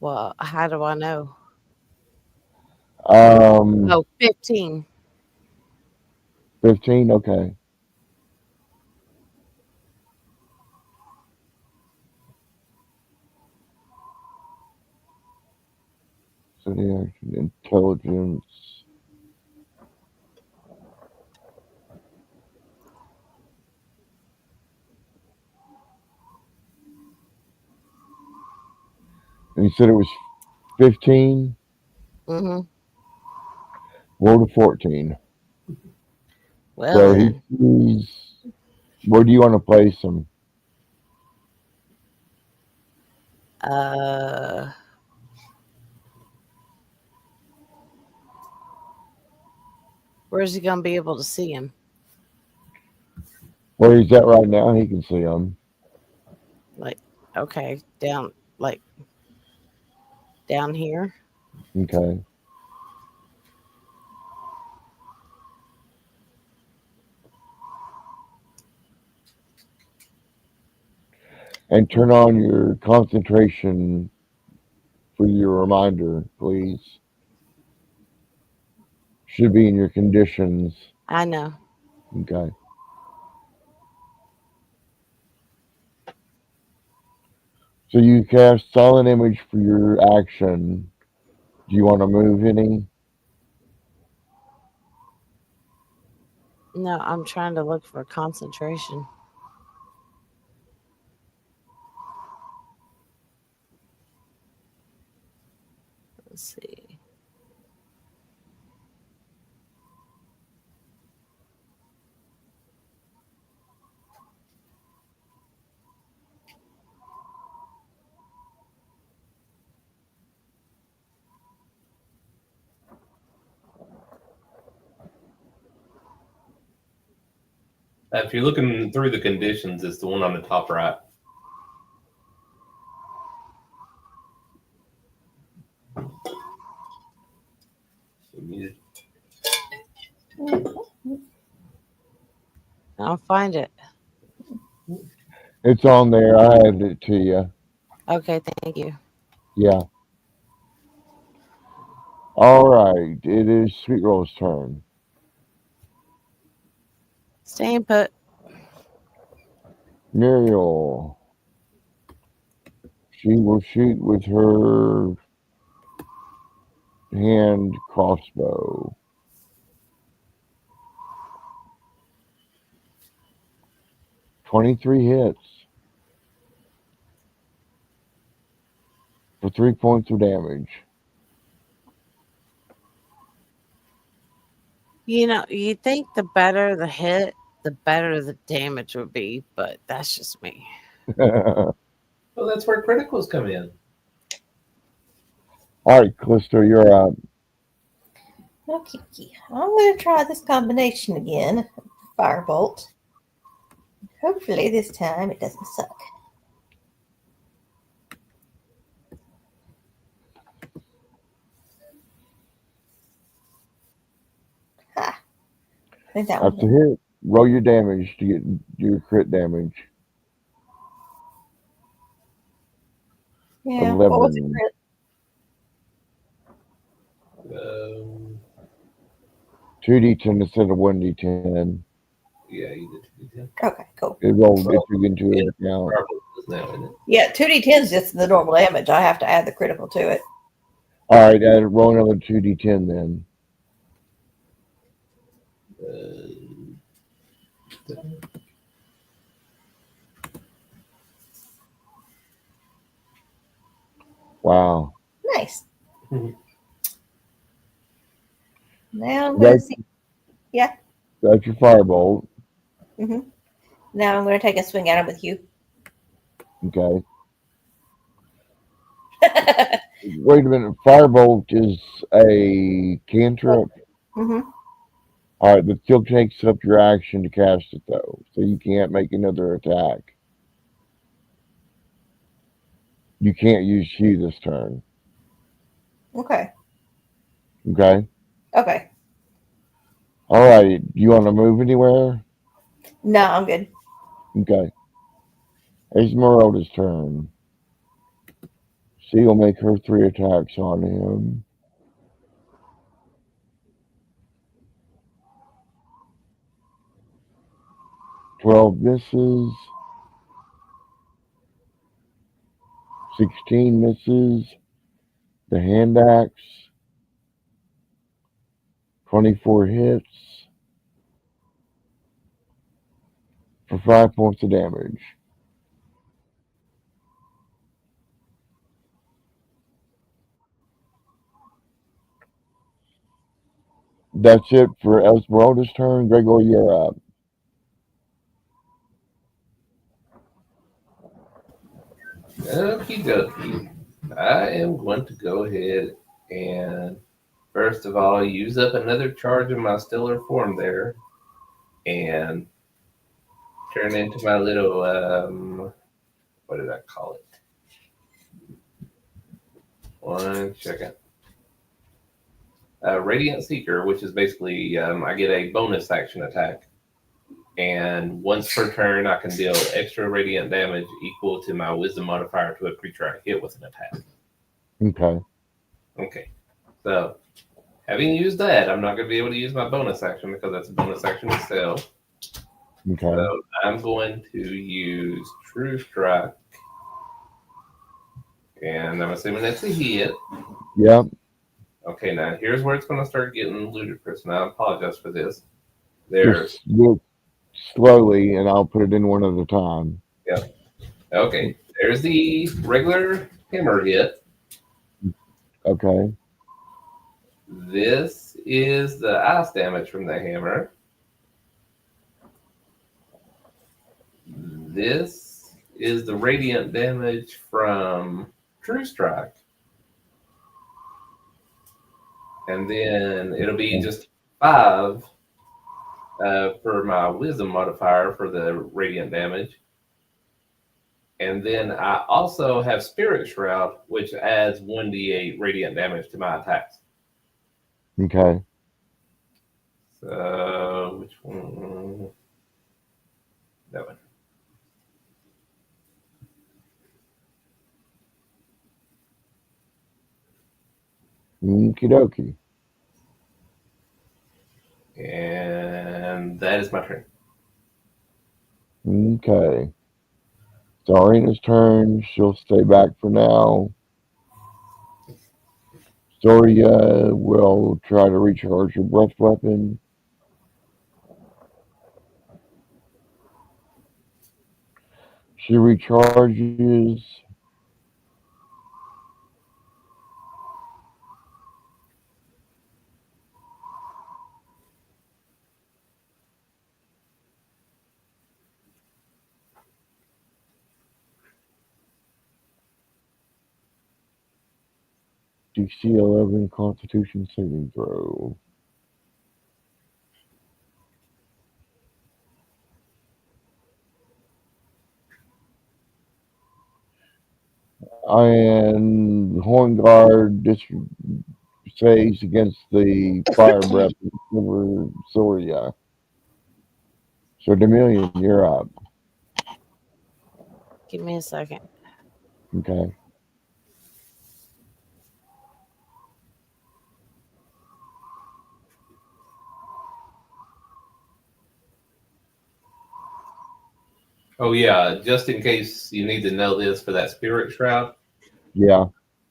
Well, how do I know? Um, Oh, 15. 15? Okay. So the action, intelligence. And you said it was 15? Mm-hmm. Roll to 14. Well So then, he's. Where do you want to place him? uh, where's he gonna be able to see him? Where he's at right now, he can see him. Like, okay, down, like down here. Okay. And turn on your concentration for your reminder, please. Should be in your conditions. I know. Okay. So you cast solid image for your action. Do you want to move any? No, I'm trying to look for concentration. Let's see. If you're looking through the conditions, it's the one on the top right. I'll find it. It's on there. I added it to you. Okay, thank you. Yeah. All right. It is Sweet Roll's turn. Staying put. Muriel. She will shoot with her hand crossbow. 23 hits for 3 points of damage. You know, you think the better the hit, the better the damage would be, but that's just me. Well, that's where criticals come in. All right, Callisto, you're up. Okay, I'm going to try this combination again. Firebolt. Hopefully this time it doesn't suck. Ha! I think that After one. hit, roll your damage to get your crit damage. Yeah. What was it? 11. Crit? Um, 2d10 instead of 1d10. yeah, you did. Okay, cool. It rolled, it took into account. Now, isn't it? Yeah, 2d10 is just the normal damage. I have to add the critical to it. All right, roll another 2d10 then. Wow. Nice. Mhm. Now I'm going to That's, see. Yeah. that's your firebolt. hmm Now I'm going to take a swing at him with you. Okay. Wait a minute. Firebolt is a cantrip. hmm All right, that still takes up your action to cast it, though. So you can't make another attack. You can't use Hue this turn. Okay. Okay? Okay. All right. Do you want to move anywhere? No, I'm good. Okay. Esmeralda's turn. She'll make her 3 attacks on him. 12 misses. 16 misses. The hand axe. 24 hits for 5 points of damage. That's it for Esmeralda's turn. Gregor, you're up. Okie dokie. I am going to go ahead and first of all use up another charge of my stellar form there and turn into my little what did I call it? One second. Radiant Seeker, which is basically I get a bonus action attack. And once per turn, I can deal extra radiant damage equal to my wisdom modifier to a creature I hit with an attack. Okay. Okay. So, having used that, I'm not going to be able to use my bonus action because that's a bonus action itself. Okay. So, I'm going to use True Strike. And I'm assuming that's a hit. Yep. Okay, now here's where it's going to start getting ludicrous. And I apologize for this. There's, Just look slowly, and I'll put it in one at a time. yep. Okay, there's the regular hammer hit. Okay. This is the ice damage from the hammer. This is the radiant damage from True Strike. And then it'll be just 5 for my wisdom modifier for the radiant damage. And then I also have Spirit Shroud, which adds 1d8 radiant damage to my attacks. Okay. So, which one? That one. Okie dokie. And that is my turn. Okay. Zarina's turn. She'll stay back for now. Zoria will try to recharge her breath weapon. She recharges. DC 11 Constitution saving throw. And Horn Guard saves against the fire breath over Zoria. So Demillion, you're up. Give me a second. Okay. Oh, yeah, just in case you need to know this for that Spirit Shroud. Yeah.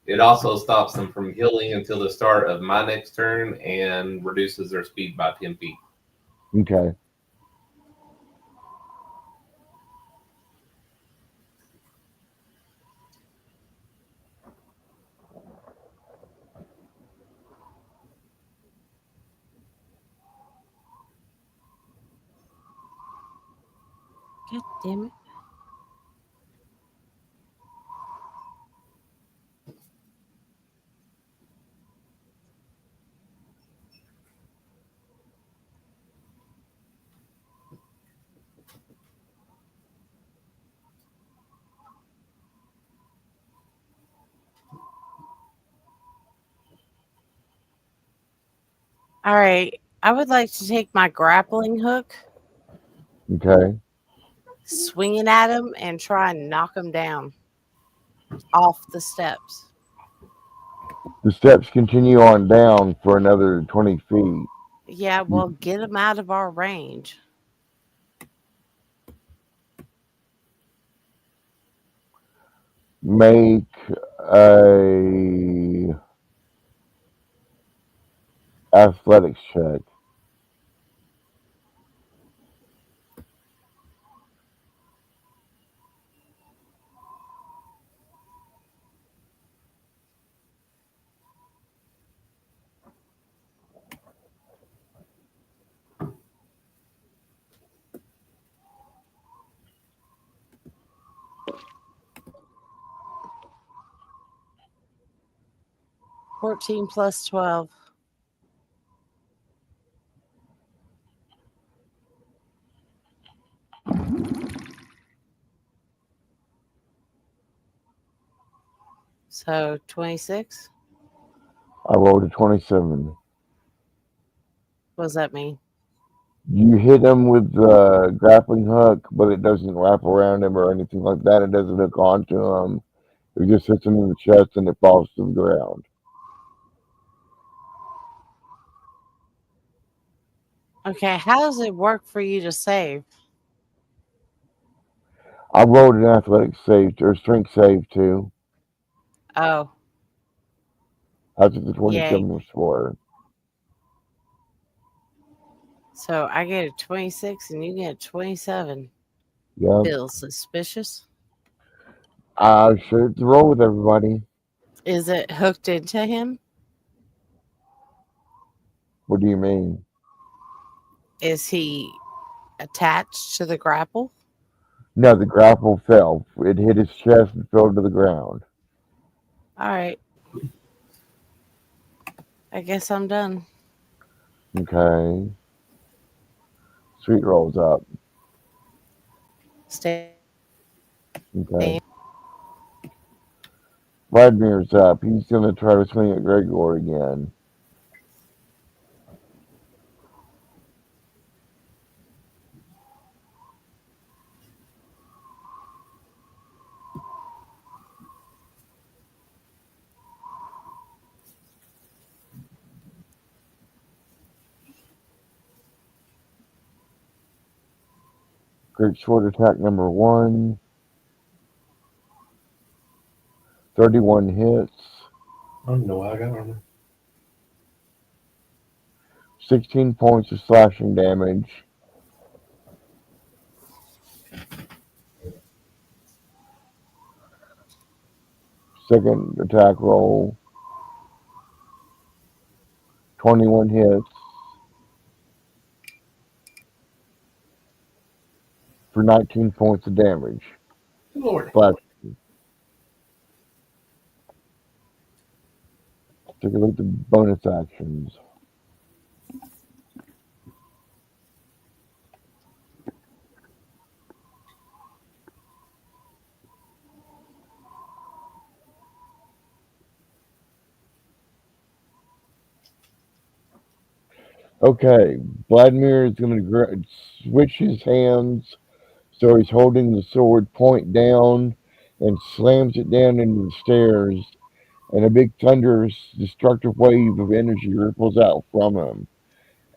It also stops them from healing until the start of my next turn and reduces their speed by 10 feet. Okay. God damn it. All right. I would like to take my grappling hook, Okay. swing it at him, and try and knock him down off the steps. The steps continue on down for another 20 feet. Yeah, well, get him out of our range. Make a athletics check. +14 +12. So 26. I rolled a 27. What does that mean? You hit him with the grappling hook, but it doesn't wrap around him or anything like that. It doesn't hook onto him. It just hits him in the chest and it falls to the ground. Okay, how does it work for you to save? I rolled an athletics save or strength save too. Oh, That's what the yay. 27 was for. So I get a 26 and you get a 27. Yep. Feels suspicious. I shared the roll with everybody. Is it hooked into him? What do you mean? Is he attached to the grapple? No, the grapple fell. It hit his chest and fell to the ground. All right. I guess I'm done. Okay. Sweet rolls up. Stay. Okay. Vladimir's up. He's gonna try to swing at Gregor again. Great short attack number 1. 31 hits. Oh no, I got armor. 16 points of slashing damage. Second attack roll. 21 hits for 19 points of damage. Lord. Flash. Take a look at the bonus actions. Okay, Vladimir is going to switch his hands so he's holding the sword point down and slams it down into the stairs, and a big thunderous, destructive wave of energy ripples out from him.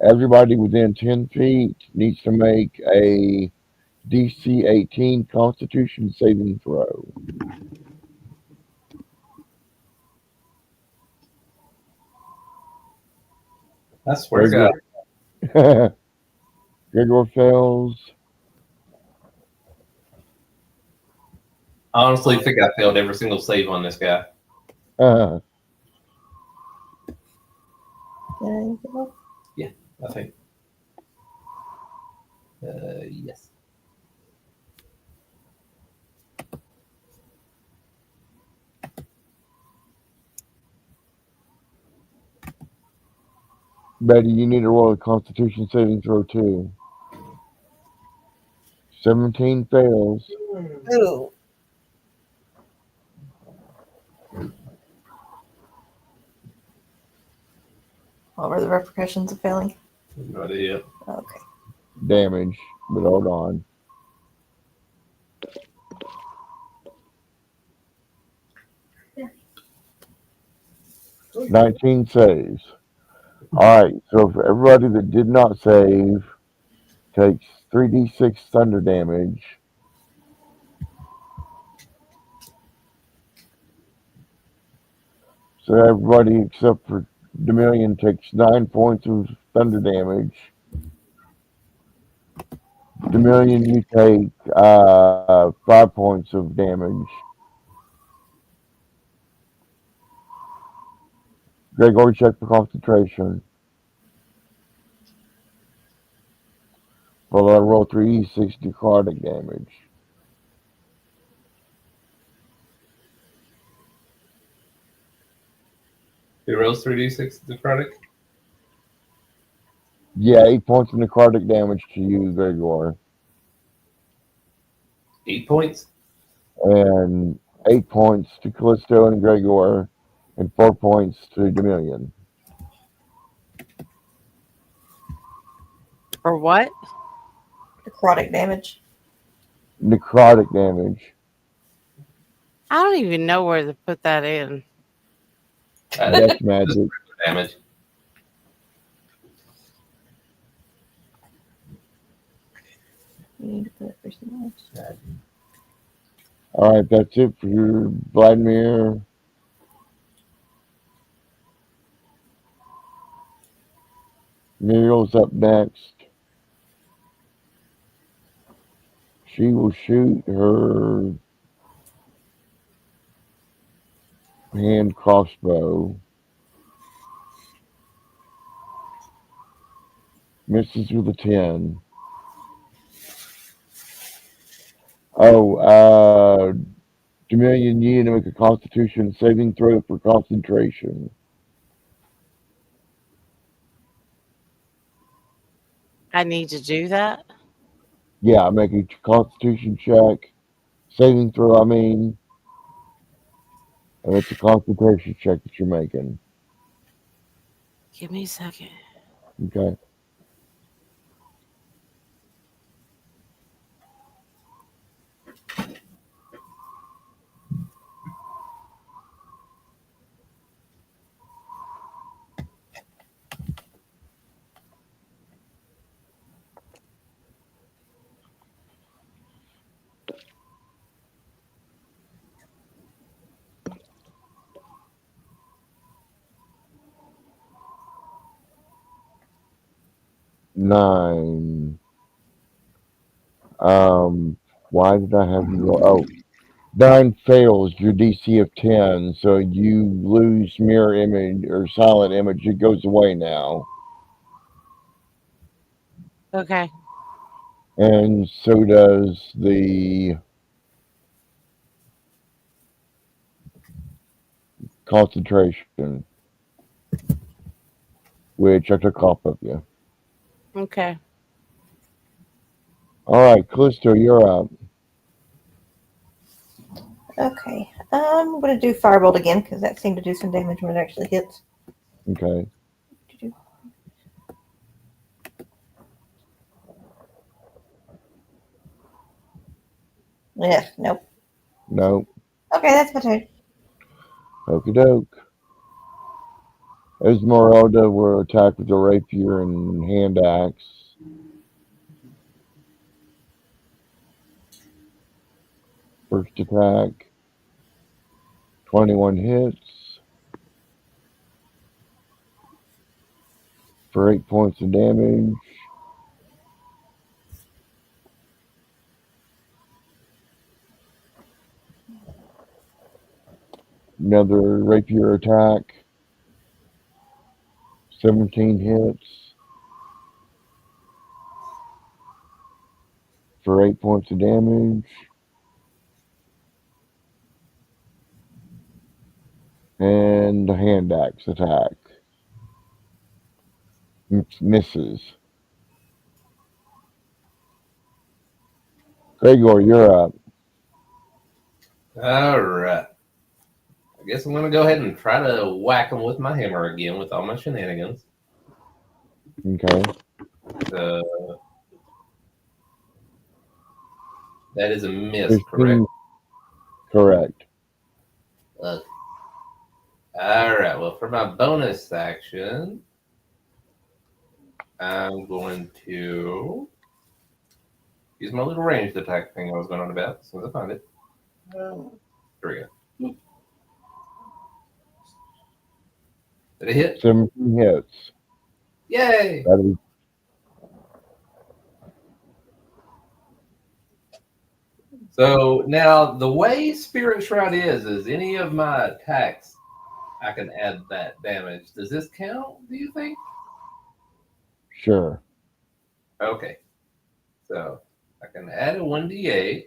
Everybody within 10 feet needs to make a DC 18 Constitution saving throw. I swear to God. Gregor, Gregor fails. I honestly think I failed every single save on this guy. Uh, There you go. I think. Yes. Betty, you need to roll a Constitution saving throw too. 17 fails. Ooh. What were the repercussions of failing? No idea. Okay. Damage, but hold on. Yeah. 19 saves. Alright, so for everybody that did not save, takes 3d6 thunder damage. So everybody except for Dominion takes 9 points of thunder damage. Dominion, you take 5 points of damage. Gregor, check for concentration. Well, I roll 3d6 necrotic damage. He rolls 3d6 necrotic. Yeah, 8 points of necrotic damage to you, Gregor. 8 points. And 8 points to Callisto and Gregor. And 4 points to Dominion. For what? Necrotic damage. Necrotic damage. I don't even know where to put that in. Death magic. Damage. You need to put it for something else. Alright, that's it for your Vladimir. Muriel's up next. She will shoot her hand crossbow. Misses with a 10. Oh, Dominion, you need to make a Constitution saving throw for concentration. I need to do that. Yeah, make a Constitution check. Saving throw, I mean. And it's a concentration check that you're making. Give me a second. Okay. Nine. Why did I have you roll? Oh, 9 fails your DC of 10, so you lose mirror image or silent image. It goes away now. Okay. And so does the concentration, which I took off of you. Okay. All right, Callisto, you're up. Okay. I'm going to do Firebolt again because that seemed to do some damage when it actually hits. Okay. Yeah, nope. No. Okay, that's my turn. Okie doke. Esmeralda will attack with a rapier and hand axe. First attack. 21 hits. for 8 points of damage. Another rapier attack. 17 hits for 8 points of damage. And the hand axe attack. Misses. Gregor, you're up. All right. I guess I'm gonna go ahead and try to whack him with my hammer again with all my shenanigans. Okay. That is a miss, 15. correct? Correct. Ugh. All right. Well, for my bonus action, I'm going to use my little ranged attack thing I was going on about as soon as I find it. Here we go. Did it hit? 17 hits. Yay! That'll be So now the way Spirit Shroud is any of my attacks, I can add that damage. Does this count, do you think? sure. Okay. So I can add a 1d8.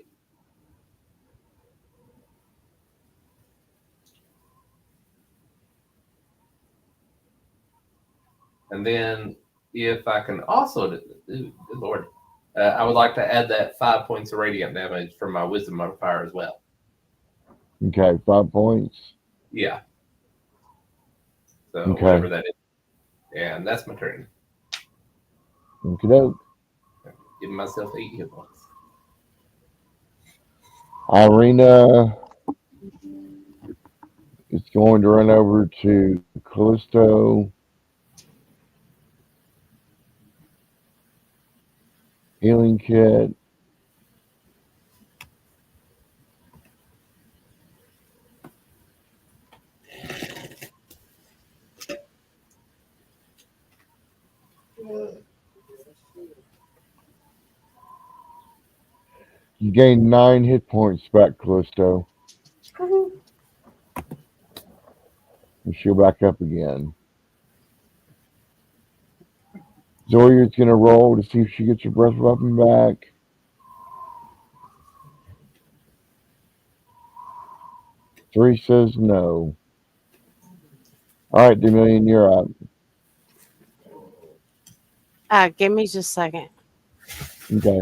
And then if I can also, good Lord, I would like to add that 5 points of radiant damage from my wisdom modifier as well. Okay, 5 points. Yeah. So Okay. whatever that is. And that's my turn. Okie doke. Giving myself 8 hit points. Irina is going to run over to Callisto. Healing kit. You gain 9 hit points back, Callisto. And she'll back up again. Zoria's going to roll to see if she gets her breath weapon back. Three says no. All right, Dominion, you're up. Give me just a second. Okay.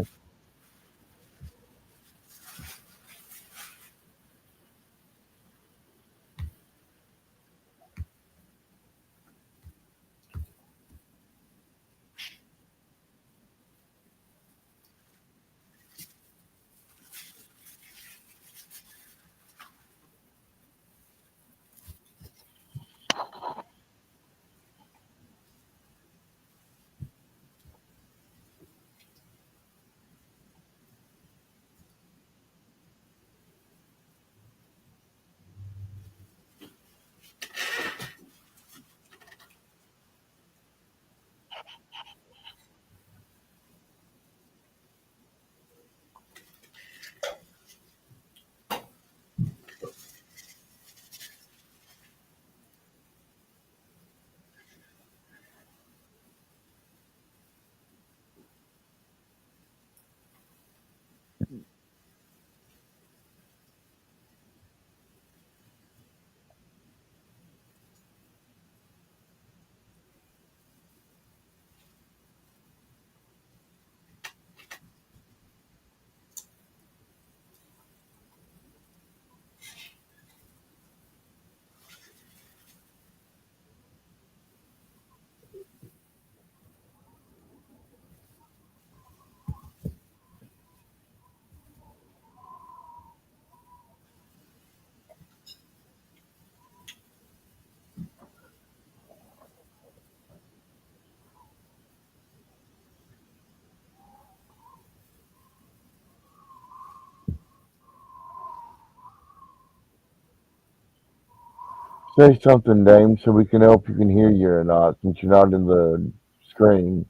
Say something, Dame, so we can help you can hear you or not, since you're not in the screen.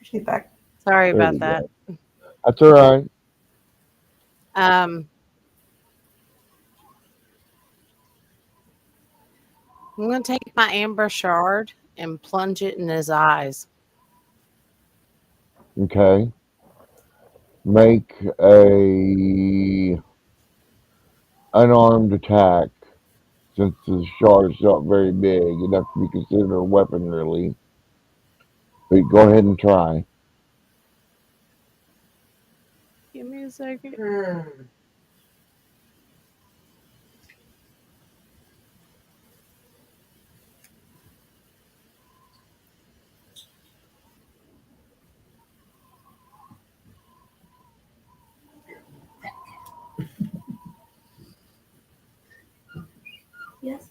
She's back. Sorry There about we that. go. That's all right. I'm going to take my amber shard and plunge it in his eyes. Okay. Make a unarmed attack. Since the shard's not very big, enough to be considered a weapon, really. But go ahead and try. Give me a second. Yes.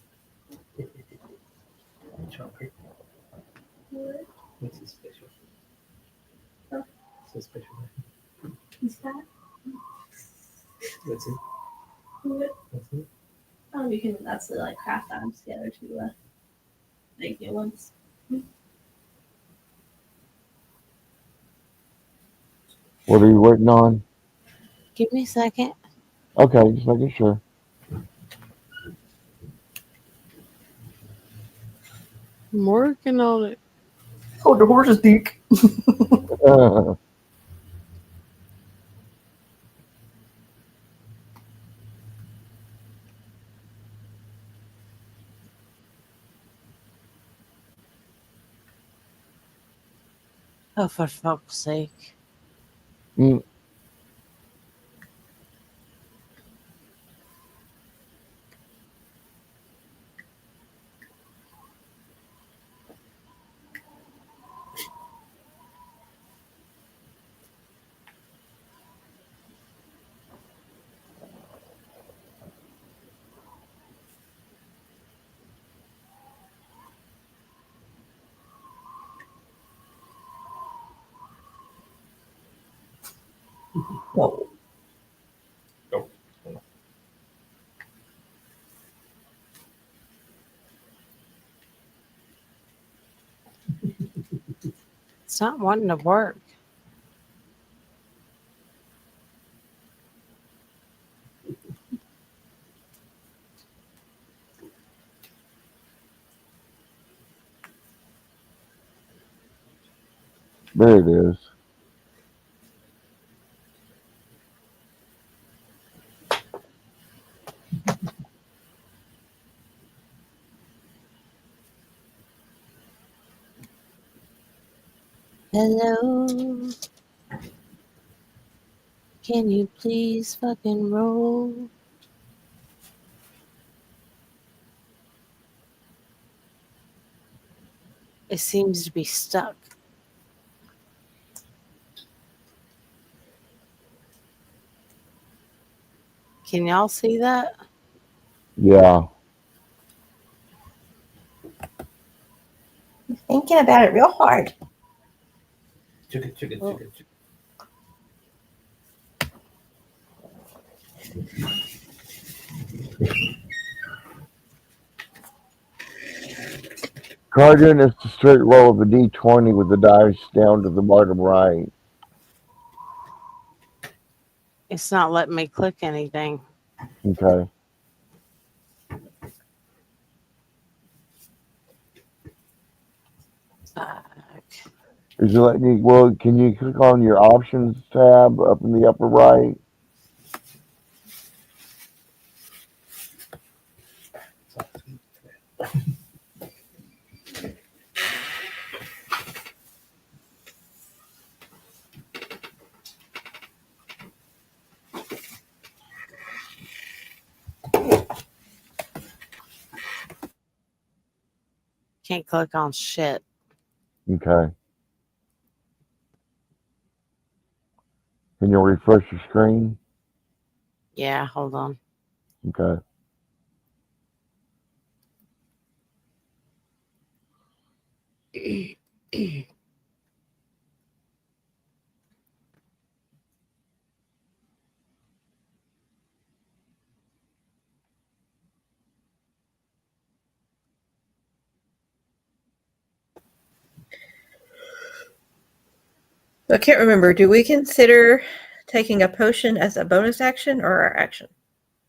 Chopper. What? What's his special? Oh. What's his special? He's back. What's it? What? What's it? You can actually like craft items together to make new ones. What are you waiting on? Give me a second. Okay, just making sure. I'm working on it. Hold the horse's dick. Oh, for fuck's sake. Mm, Whoa. Go. It's not wanting to work. there it is. Hello. Can you please fucking roll? It seems to be stuck. Can y'all see that? Yeah. Thinking about it real hard. Chugga, chugga, Oh. chugga, chugga. Cardin is the straight roll of a d20 with the dice down to the bottom right. It's not letting me click anything. Okay. Fuck. Is it letting you, well, can you click on your options tab up in the upper right? Can't click on shit. Okay. Can you refresh your screen? Yeah, hold on. Okay. I can't remember. Do we consider taking a potion as a bonus action or our action?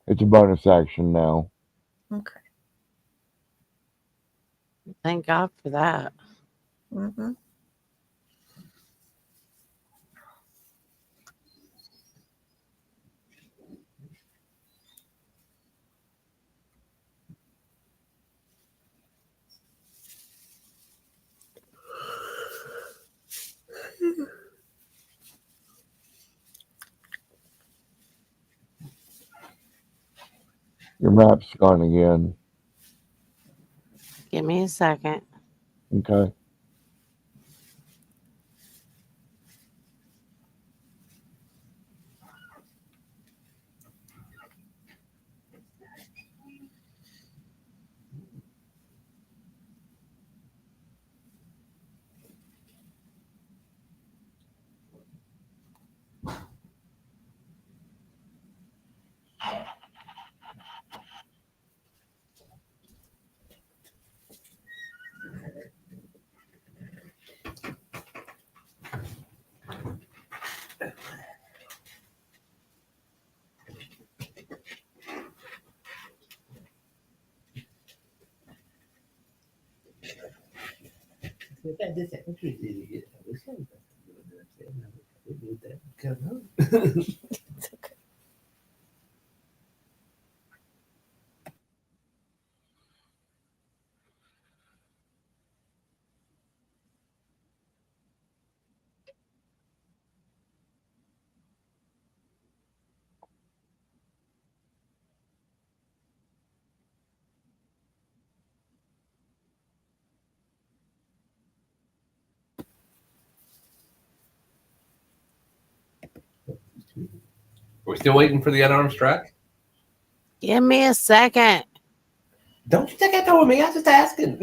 It's a bonus action now. Okay. Thank God for that. Mm-hmm. Your map's gone again. Give me a second. Okay. Are we still waiting for the unarmed strike? Give me a second. Don't you take that over me? I was just asking.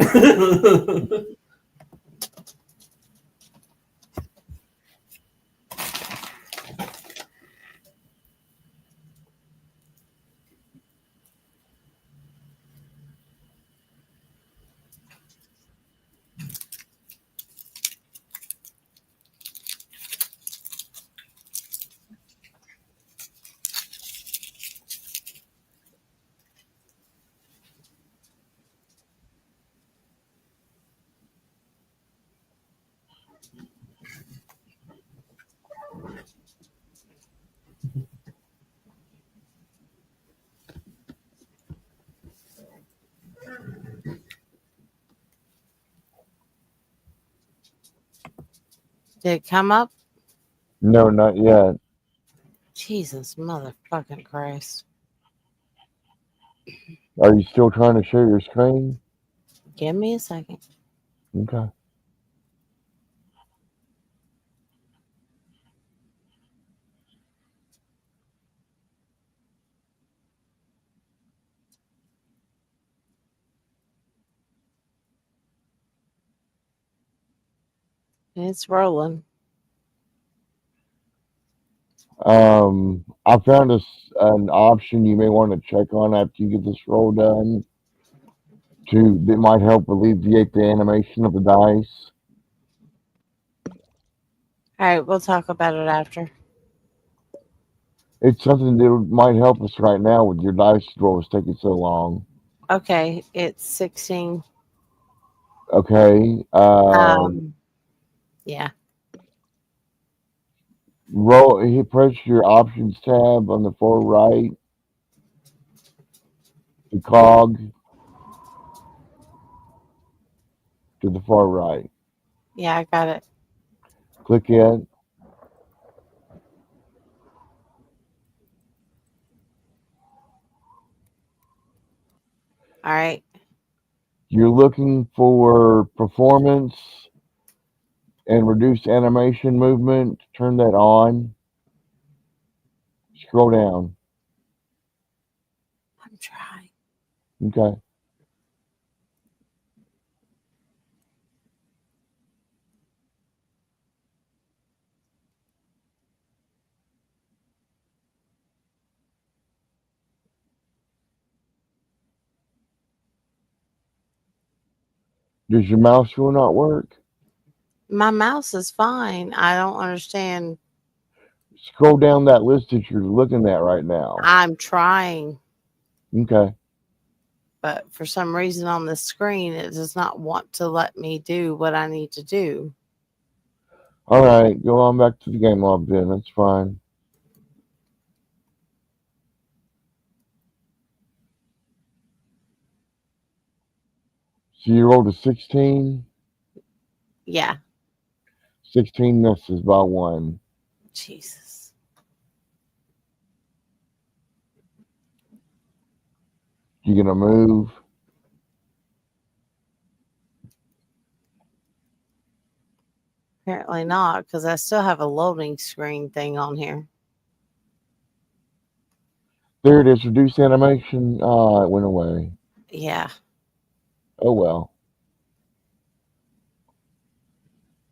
Did it come up? No, not yet. Jesus motherfucking Christ. Are you still trying to share your screen? Give me a second. Okay. It's rolling. I found an option you may want to check on after you get this roll done. That might help alleviate the animation of the dice. All right, we'll talk about it after. It's something that might help us right now with your dice rolls taking so long. Okay, it's 16. Okay. Yeah. Press your options tab on the far right. The cog to the far right. Yeah, I got it. Click it. All right. You're looking for performance and reduce animation movement. Turn that on. Scroll down. I'm trying. Okay. Does your mouse wheel not work? My mouse is fine. I don't understand. Scroll down that list that you're looking at right now. I'm trying, Okay. but for some reason on the screen, it does not want to let me do what I need to do. All right. Go on back to the game log then. That's fine. So you rolled a 16. Yeah. 16 misses by one. Jesus. You gonna move? Apparently not, because I still have a loading screen thing on here. There it is. Reduce animation. Ah, it went away. Yeah. Oh well.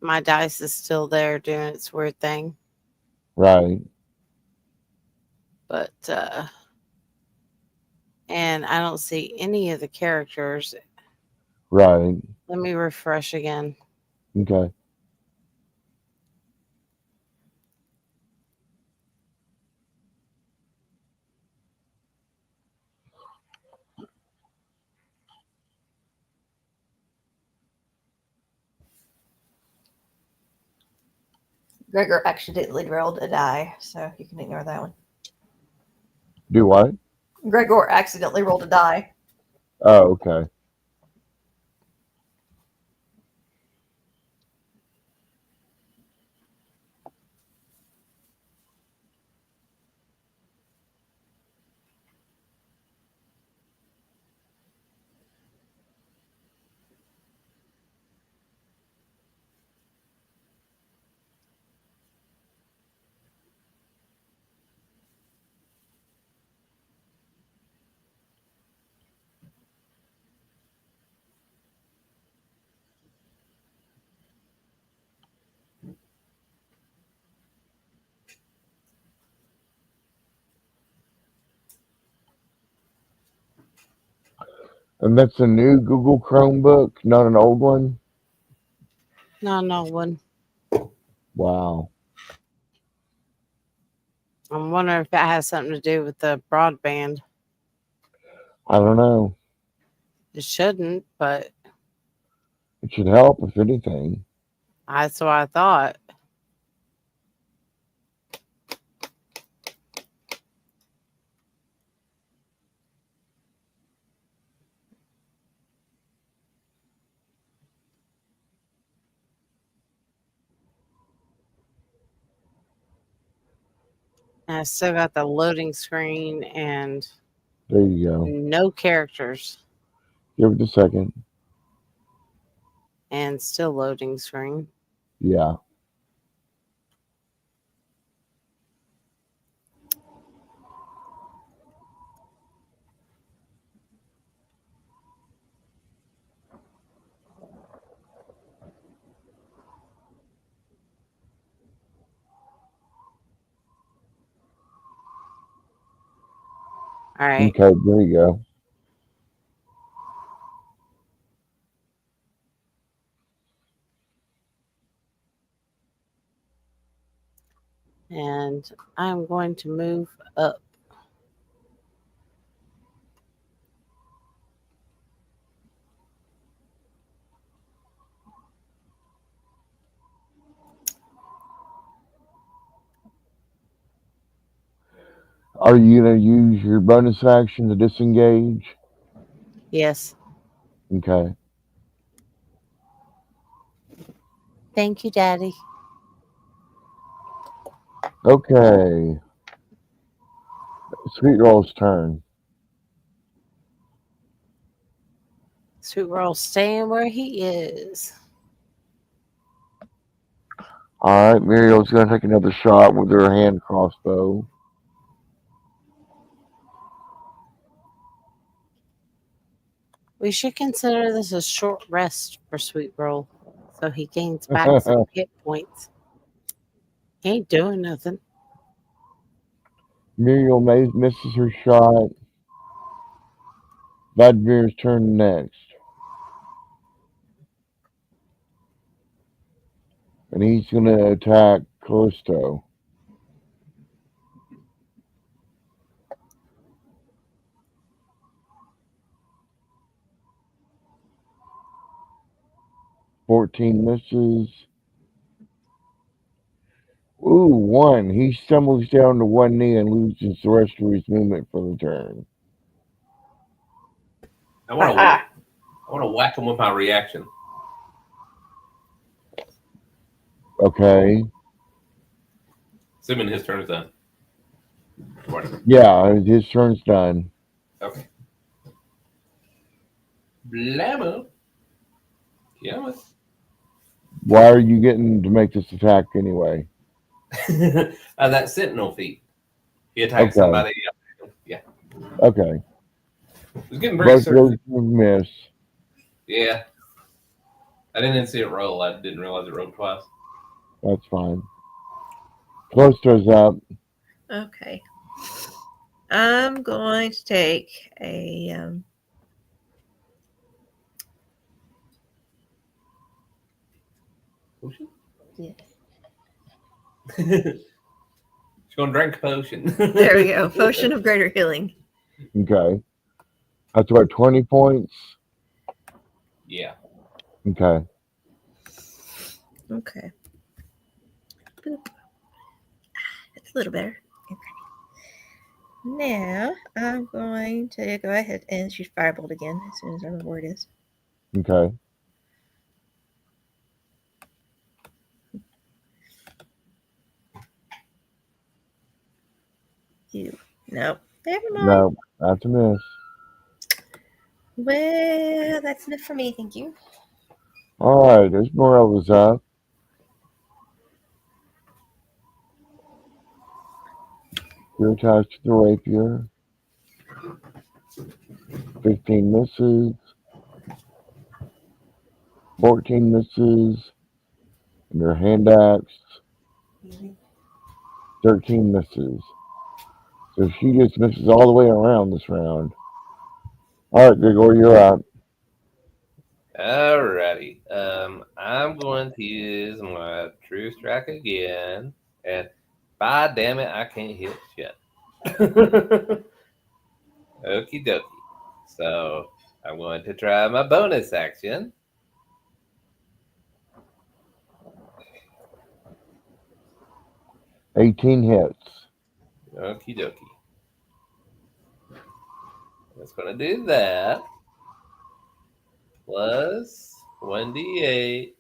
My dice is still there doing its weird thing. Right. But and I don't see any of the characters. Right. Let me refresh again. Okay. Gregor accidentally rolled a die, so you can ignore that one. Do what? Gregor accidentally rolled a die. Oh, okay. And that's a new Google Chromebook, not an old one. No one. Wow. I'm wondering if that has something to do with the broadband. I don't know. It shouldn't, but It should help if anything. that's what I thought. And I still got the loading screen and There you go. no characters Give it a second. and still loading screen. Yeah. All right. Okay. There you go. And I'm going to move up. Are you gonna use your bonus action to disengage? Yes. Okay. Thank you, Daddy. Okay. Sweet Roll's turn. Sweet Roll staying where he is. All right. Muriel's gonna take another shot with her hand crossbow. We should consider this a short rest for Sweet Roll so he gains back some hit points. He ain't doing nothing. Muriel misses her shot. Vladmir's turn next. and he's going to attack Callisto. $14 misses. Ooh, 1. He stumbles down to one knee and loses the rest of his movement for the turn. I want to whack him with my reaction. Okay. Assuming his turn is done. Whatever. Yeah, his turn's done. Okay. Blammo. Yeah. Why are you getting to make this attack anyway? That sentinel feat. He attacks Okay. somebody. Yeah. Okay. He's getting very Both certain. those miss. Yeah. I didn't see it roll. I didn't realize it rolled twice. That's fine. Callisto's up. Okay. I'm going to take a Potion? Yeah. She's gonna drink a potion. there we go. Potion of greater healing. Okay. That's about 20 points. Yeah. Okay. Okay. Boop. That's a little better. Okay. Now I'm going to go ahead and shoot Firebolt again as soon as I remember where it is. Okay. You. Nope. Never mind. No, that's a miss. Well, that's enough for me. Thank you. All right, Esmeralda's up. You're attached to the rapier. 15 misses. 14 misses. And your hand axe. 13 misses. So she just misses all the way around this round. All right, Grigor, you're up. Alrighty. I'm going to use my True Strike again, and by damn it, I can't hit shit. Okie dokie. So I'm going to try my bonus action. $18 hits. Okie dokie. It's going to do that. Plus 1d8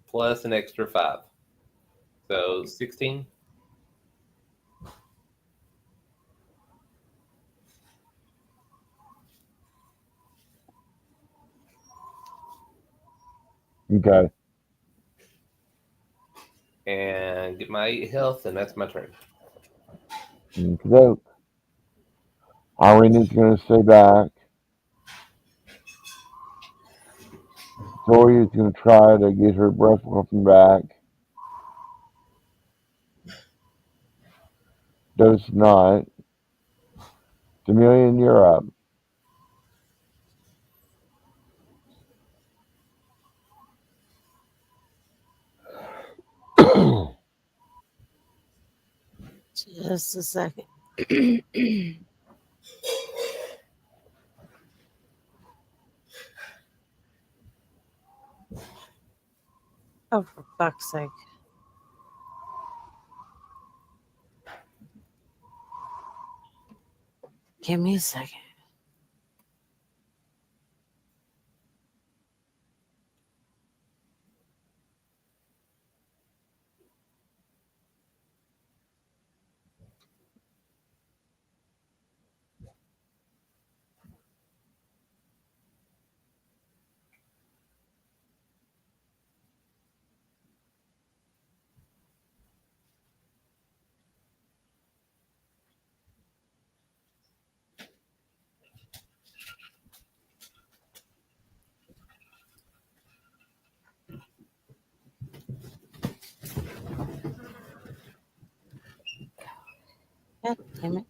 plus an extra 5. So 16. Okay. And get my 8 health, and that's my turn. Okay. Irena's going to stay back. Toria's going to try to get her breath weapon back. Does not. Demillion, you're up. Just a second. Oh, for fuck's sake. Give me a second. God damn it.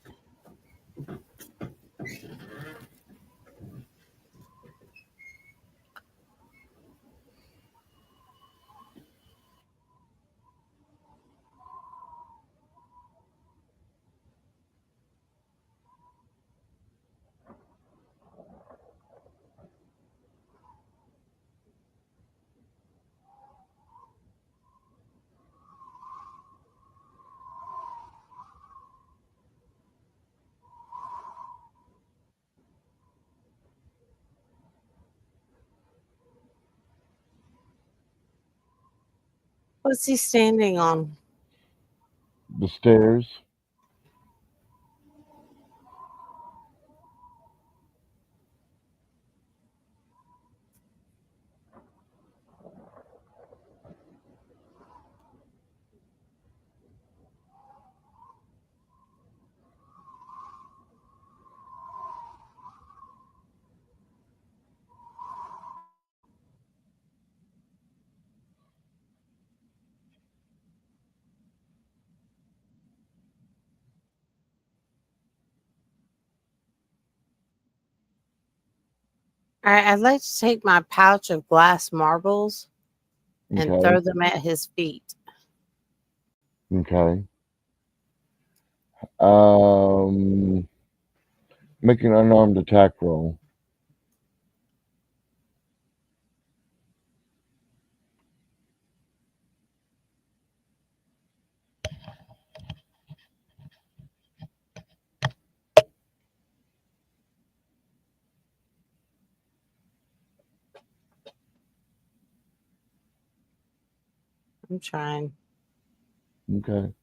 What's he standing on? The stairs. All right, I'd like to take my pouch of glass marbles and Okay. throw them at his feet. Okay. Um, make an unarmed attack roll. I'm trying. Okay.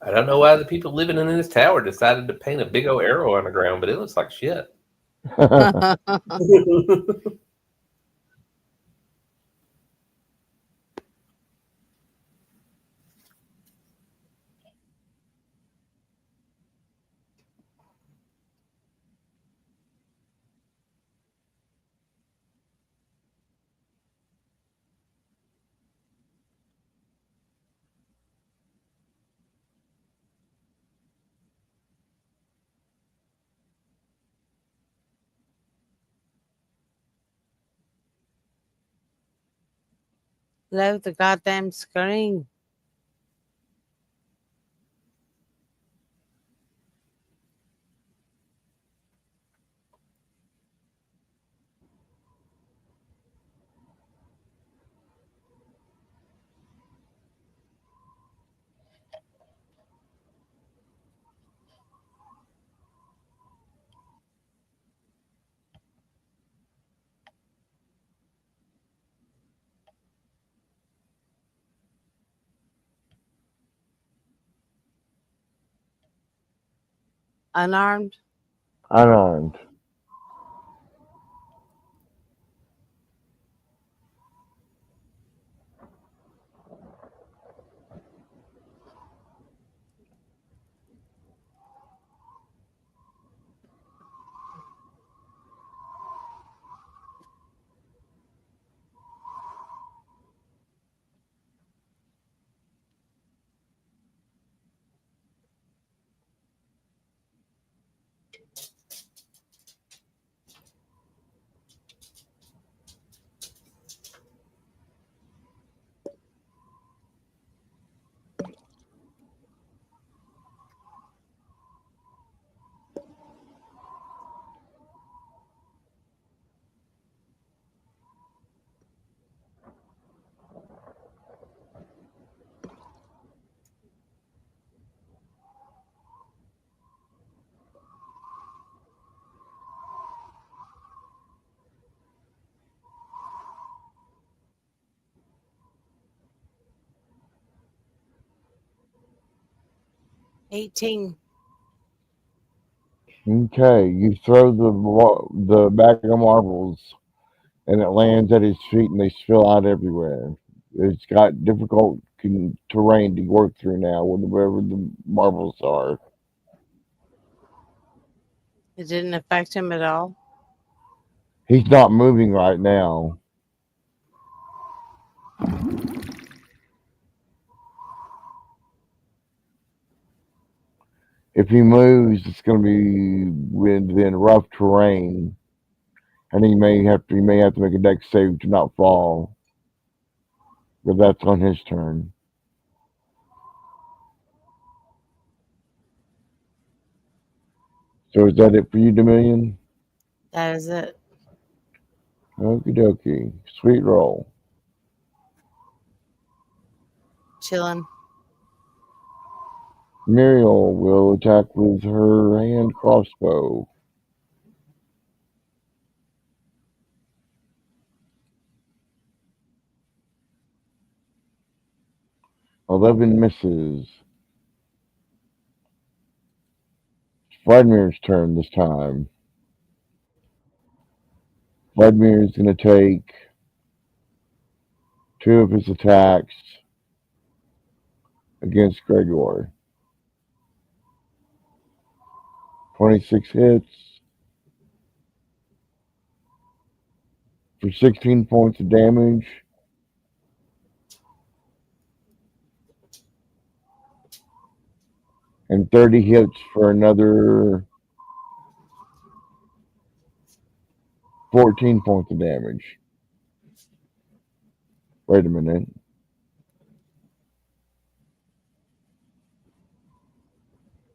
I don't know why the people living in this tower decided to paint a big old arrow on the ground, but it looks like shit. Load the goddamn screen. Unarmed. Unarmed. $18. Okay, you throw the bag of marbles, and it lands at his feet, and they spill out everywhere. It's got difficult terrain to work through now, wherever the marbles are. It didn't affect him at all. He's not moving right now. If he moves, it's going to be within rough terrain, and he may have to make a deck save to not fall. But that's on his turn. So is that it for you, Dominion? That is it. Okie dokie. Sweet roll. Chilling. Muriel will attack with her hand crossbow. 11 misses. It's Vladimir's turn this time. Vladimir is going to take two of his attacks against Gregor. 26 hits for 16 points of damage. And 30 hits for another 14 points of damage. Wait a minute.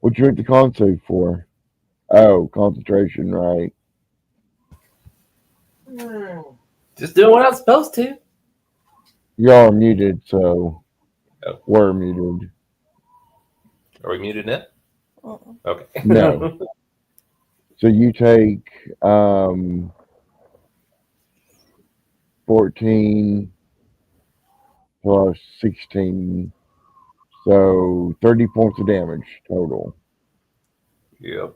What'd you make the con save for? Oh, concentration, right. Just doing what I'm supposed to. Y'all are muted, so Oh. we're muted. Are we muted now? Okay. No. So you take 14 plus 16, so 30 points of damage total. Yep.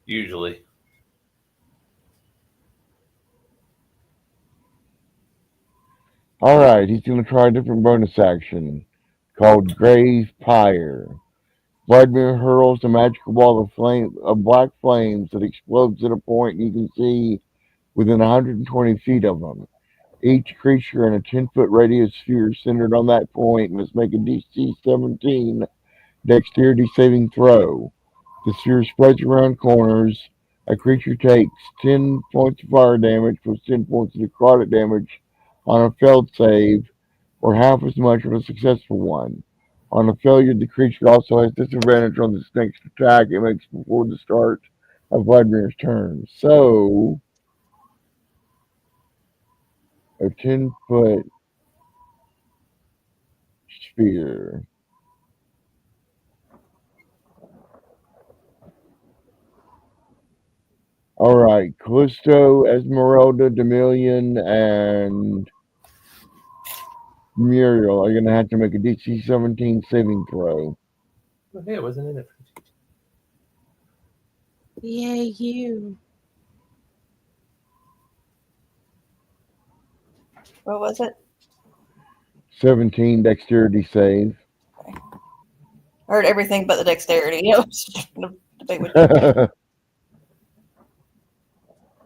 Usually. All right, he's going to try a different bonus action called Grave Pyre. Vladimir hurls a magical ball of black flames that explodes at a point you can see within 120 feet of them. Each creature in a 10-foot radius sphere centered on that point must make a DC 17 dexterity saving throw. The sphere spreads around corners. A creature takes 10 points of fire damage plus 10 points of necrotic damage on a failed save, or half as much on a successful one. On a failure, the creature also has disadvantage on its next attack it makes before the start of Vladimir's turn. So, a 10-foot sphere. All right, Callisto, Esmeralda, Demillion, and Muriel are going to have to make a DC 17 saving throw. Oh, hey, it wasn't in it. Yay, you. What was it? 17 dexterity save. I heard everything but the dexterity. I was just trying to debate which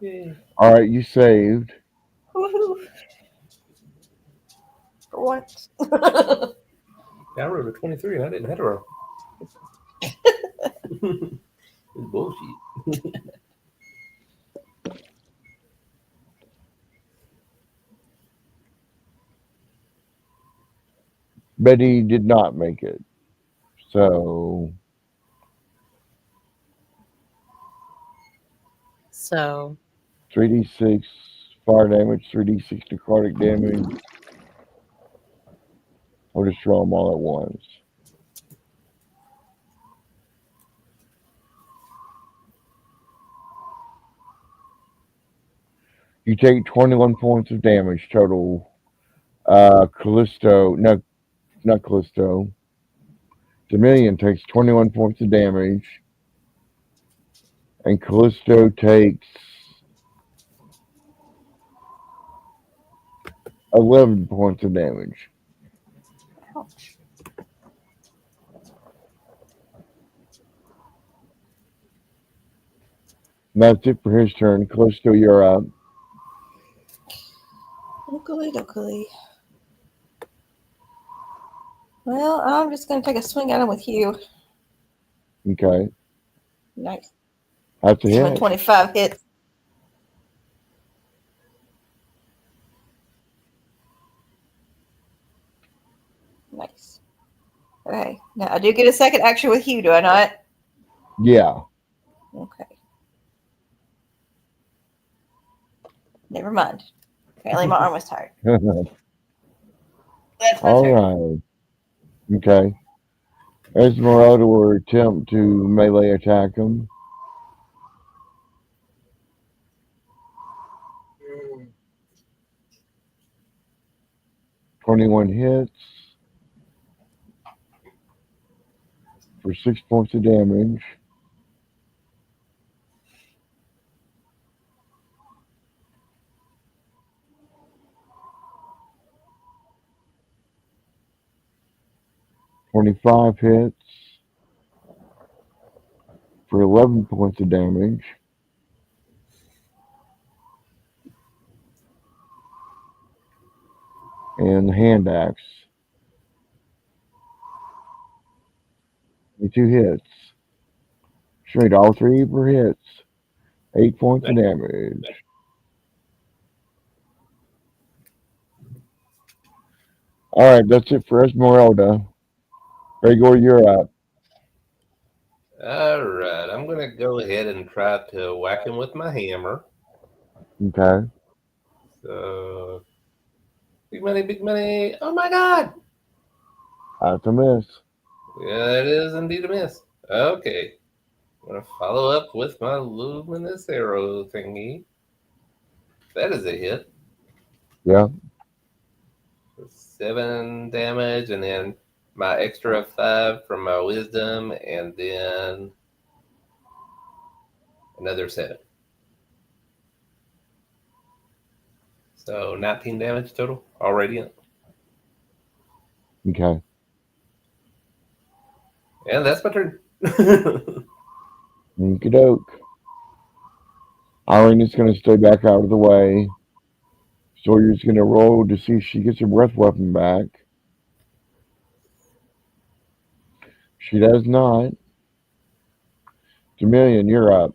Yay. All right, you saved. Woohoo. For once. I rolled a 23 and I didn't hit a roll. It's bullshit. Betty did not make it. So, So 3d6 fire damage, 3d6 necrotic damage. I'll just roll them all at once. You take 21 points of damage total. Callisto, not Callisto. Dominion takes 21 points of damage. And Callisto takes 11 points of damage. Ouch. And that's it for his turn. Callisto, you're up. Oogly doogly. Well, I'm just going to take a swing at him with you. Okay. Nice. That's a hit. 25 hits. Nice. Okay. Now, I do get a second action with you, do I not? Yeah. Okay. Never mind. Apparently, my arm was tired. That's my All turn. right. Okay. Esmeralda will attempt to melee attack him. 21 hits for 6 points of damage. "25 hits for 11 points of damage. And the hand axe, 22 hits. Straight all three for hits. 8 points of damage. All right, that's it for Esmeralda. Gregor, you're up. All right, I'm going to go ahead and try to whack him with my hammer. Okay. So, big money, big money. Oh my God! That's a miss. Yeah, it is indeed a miss. Okay. I'm going to follow up with my luminous arrow thingy. That is a hit. Yeah. 7 damage, and then my extra 5 from my wisdom, and then another 7. So 19 damage total, all radiant. Okay. And that's my turn. Okie doke. Irene is going to stay back out of the way. Sawyer's going to roll to see if she gets her breath weapon back. She does not. Jamilian, you're up.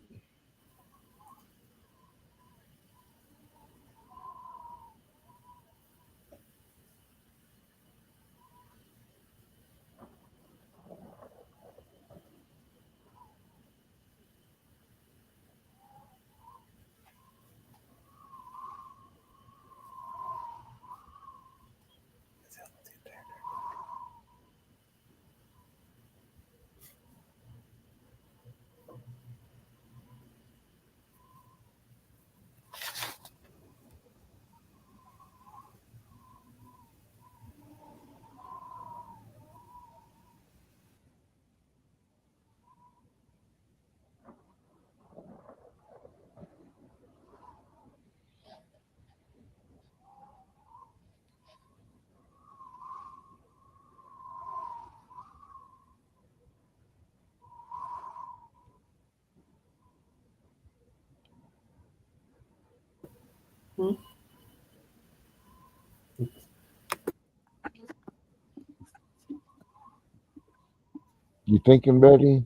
You thinking, Betty?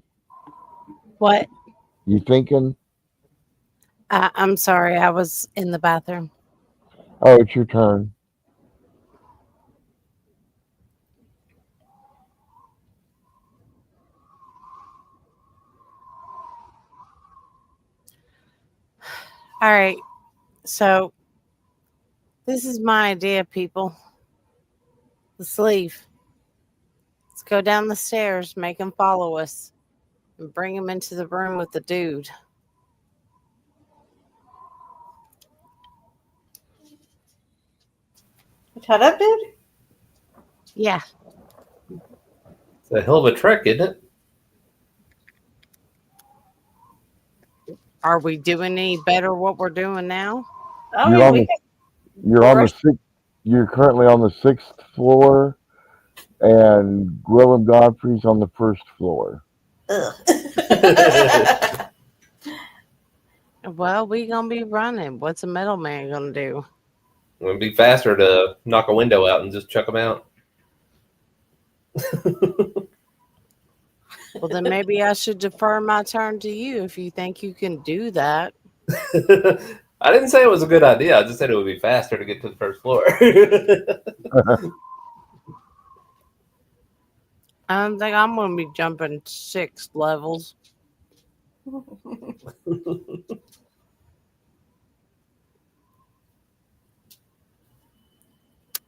What? You thinking? I'm sorry, I was in the bathroom. Oh, it's your turn. All right. So this is my idea, people. Let's leave. Let's go down the stairs, make them follow us, and bring them into the room with the dude. You tied up, dude? Yeah. It's a hell of a trek, isn't it? Are we doing any better what we're doing now? I You're mean, on we the can you're on the rush. sixth. You're currently on the sixth floor, and Will and Godfrey's on the first floor. Ugh. Well, we gonna be running. What's a metal man gonna do? It would be faster to knock a window out and just chuck them out. Well, then maybe I should defer my turn to you if you think you can do that. I didn't say it was a good idea. I just said it would be faster to get to the first floor. I don't think I'm gonna be jumping 6 levels.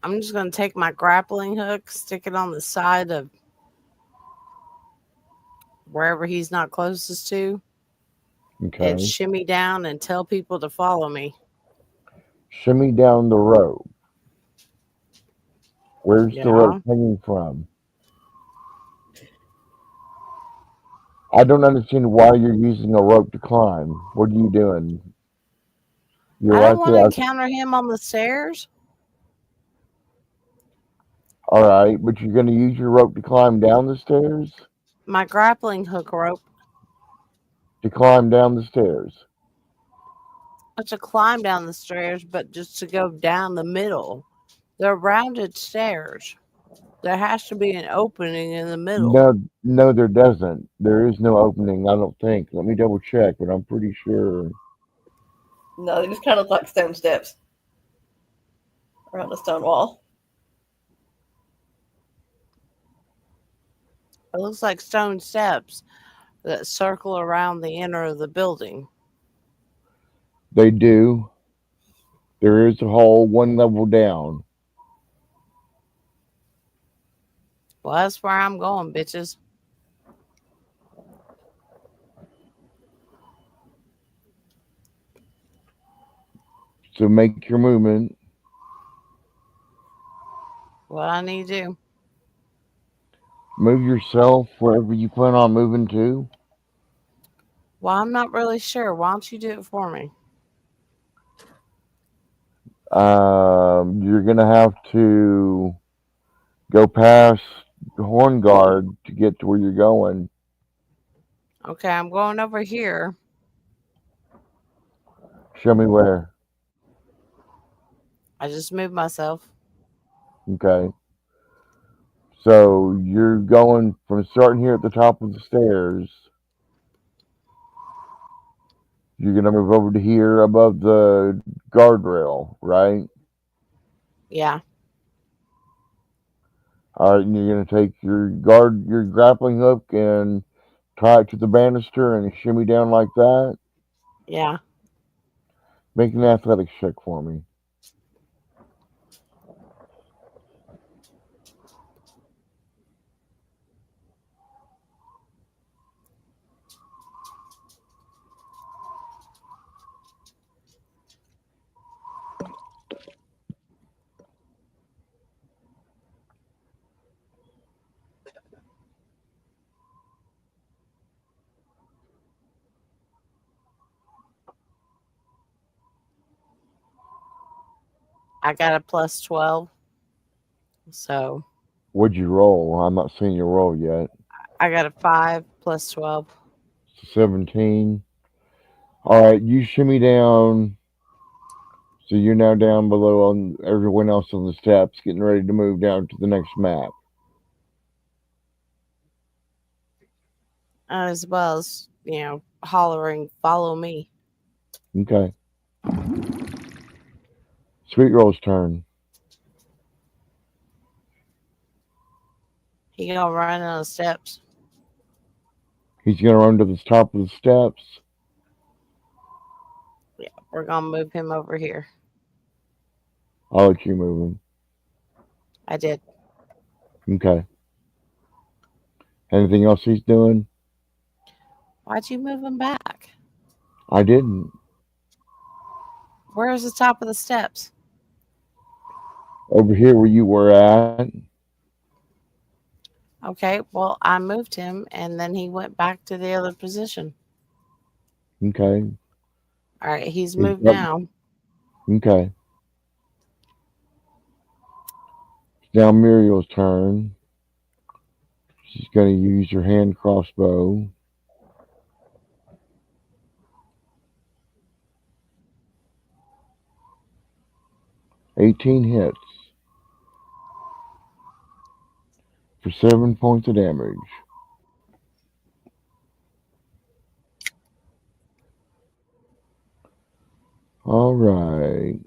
I'm just gonna take my grappling hook, stick it on the side of wherever he's not closest to, and Okay. shimmy down and tell people to follow me. Shimmy down the rope. Where's the rope Yeah. hanging from? I don't understand why you're using a rope to climb. What are you doing? You're I right don't want to there. encounter him on the stairs. All right, but you're going to use your rope to climb down the stairs? My grappling hook rope. To climb down the stairs. Not to climb down the stairs, but just to go down the middle. They're rounded stairs. There has to be an opening in the middle. No, there doesn't. There is no opening, I don't think. Let me double check, but I'm pretty sure. No, they just kind of look like stone steps around a stone wall. It looks like stone steps that circle around the inner of the building. They do. There is a hole one level down. Well, that's where I'm going, bitches. So make your movement. What I need to do. Move yourself wherever you plan on moving to. Well, I'm not really sure. Why don't you do it for me? You're going to have to go past the horn guard to get to where you're going. Okay, I'm going over here. Show me where. I just moved myself. Okay. So you're going from starting here at the top of the stairs. You're going to move over to here above the guardrail, right? Yeah. All right, and you're going to take your grappling hook and tie it to the banister and shimmy down like that. Yeah. Make an athletics check for me. I got a plus 12. So What'd you roll? I'm not seeing your roll yet. I got a 5 plus 12. 17. All right, you shimmy down. So you're now down below on everyone else on the steps, getting ready to move down to the next map. As well as, hollering, follow me. Okay. Sweet Roll's turn. He gonna run on the steps. He's going to run to the top of the steps. Yeah, we're gonna move him over here. I'll let you move him. I did. Okay. Anything else he's doing? Why'd you move him back? I didn't. Where's the top of the steps? Over here where you were at. Okay, well, I moved him and then he went back to the other position. Okay. All right, he's He's moved up. now. Okay. Now Muriel's turn. She's going to use her hand crossbow. 18 hits for 7 points of damage. All right.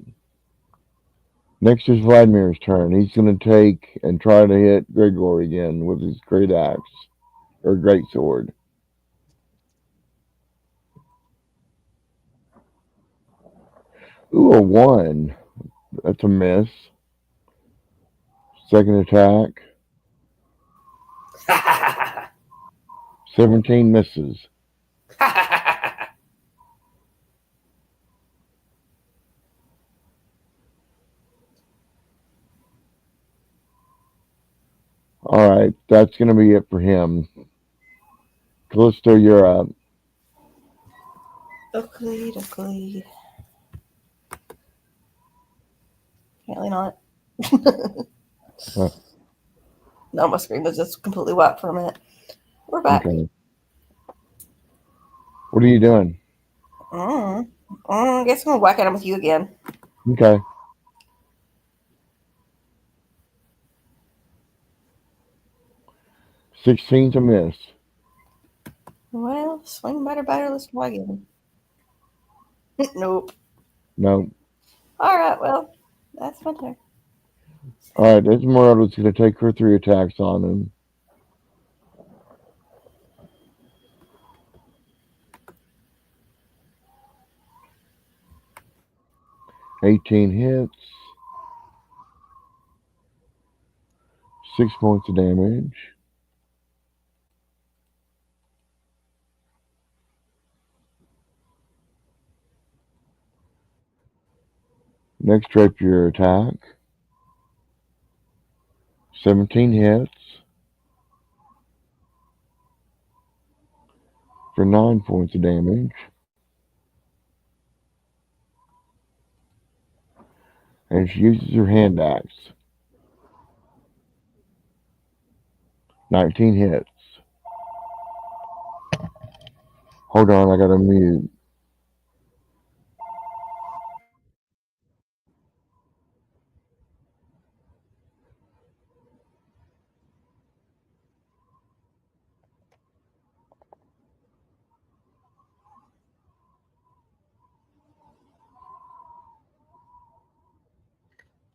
Next is Vladimir's turn. He's going to take and try to hit Gregor again with his great axe or great sword. Ooh, a 1. That's a miss. Second attack. 17 misses. All right, that's going to be it for him. Callisto, you're up. Oakley. Apparently not. Huh, No, my screen was just completely wiped for a minute. We're back. okay. What are you doing? I guess I'm gonna whack at him with you again. Okay. 16's a miss. Well, swing better, let's try again. Nope. No. All right, well, that's my turn. All right, Esmeralda's going to take her 3 attacks on him. 18 hits. 6 points of damage. Next rapier attack. 17 hits for 9 points of damage. And she uses her hand axe. 19 hits. Hold on, I gotta mute.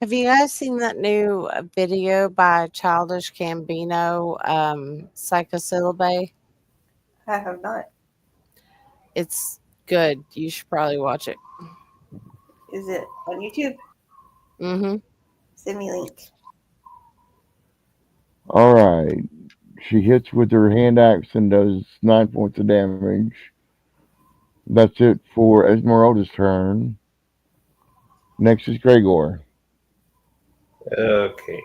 Have you guys seen that new video by Childish Gambino, Psychosyllabe? I have not. It's good. You should probably watch it. Is it on YouTube? Mm-hmm. Send me a link. All right. She hits with her hand axe and does 9 points of damage. That's it for Esmeralda's turn. Next is Gregor. Okay.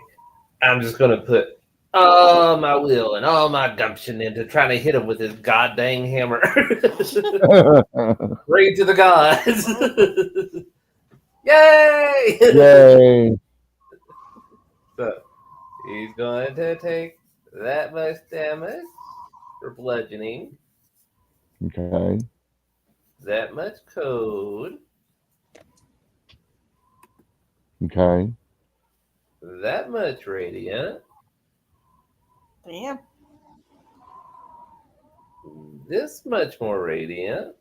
I'm just gonna put all my will and all my gumption into trying to hit him with this goddamn hammer. Pray to the gods. Yay! Yay. So he's going to take that much damage for bludgeoning, Okay. that much code, Okay. that much radiant, Damn. this much more radiant,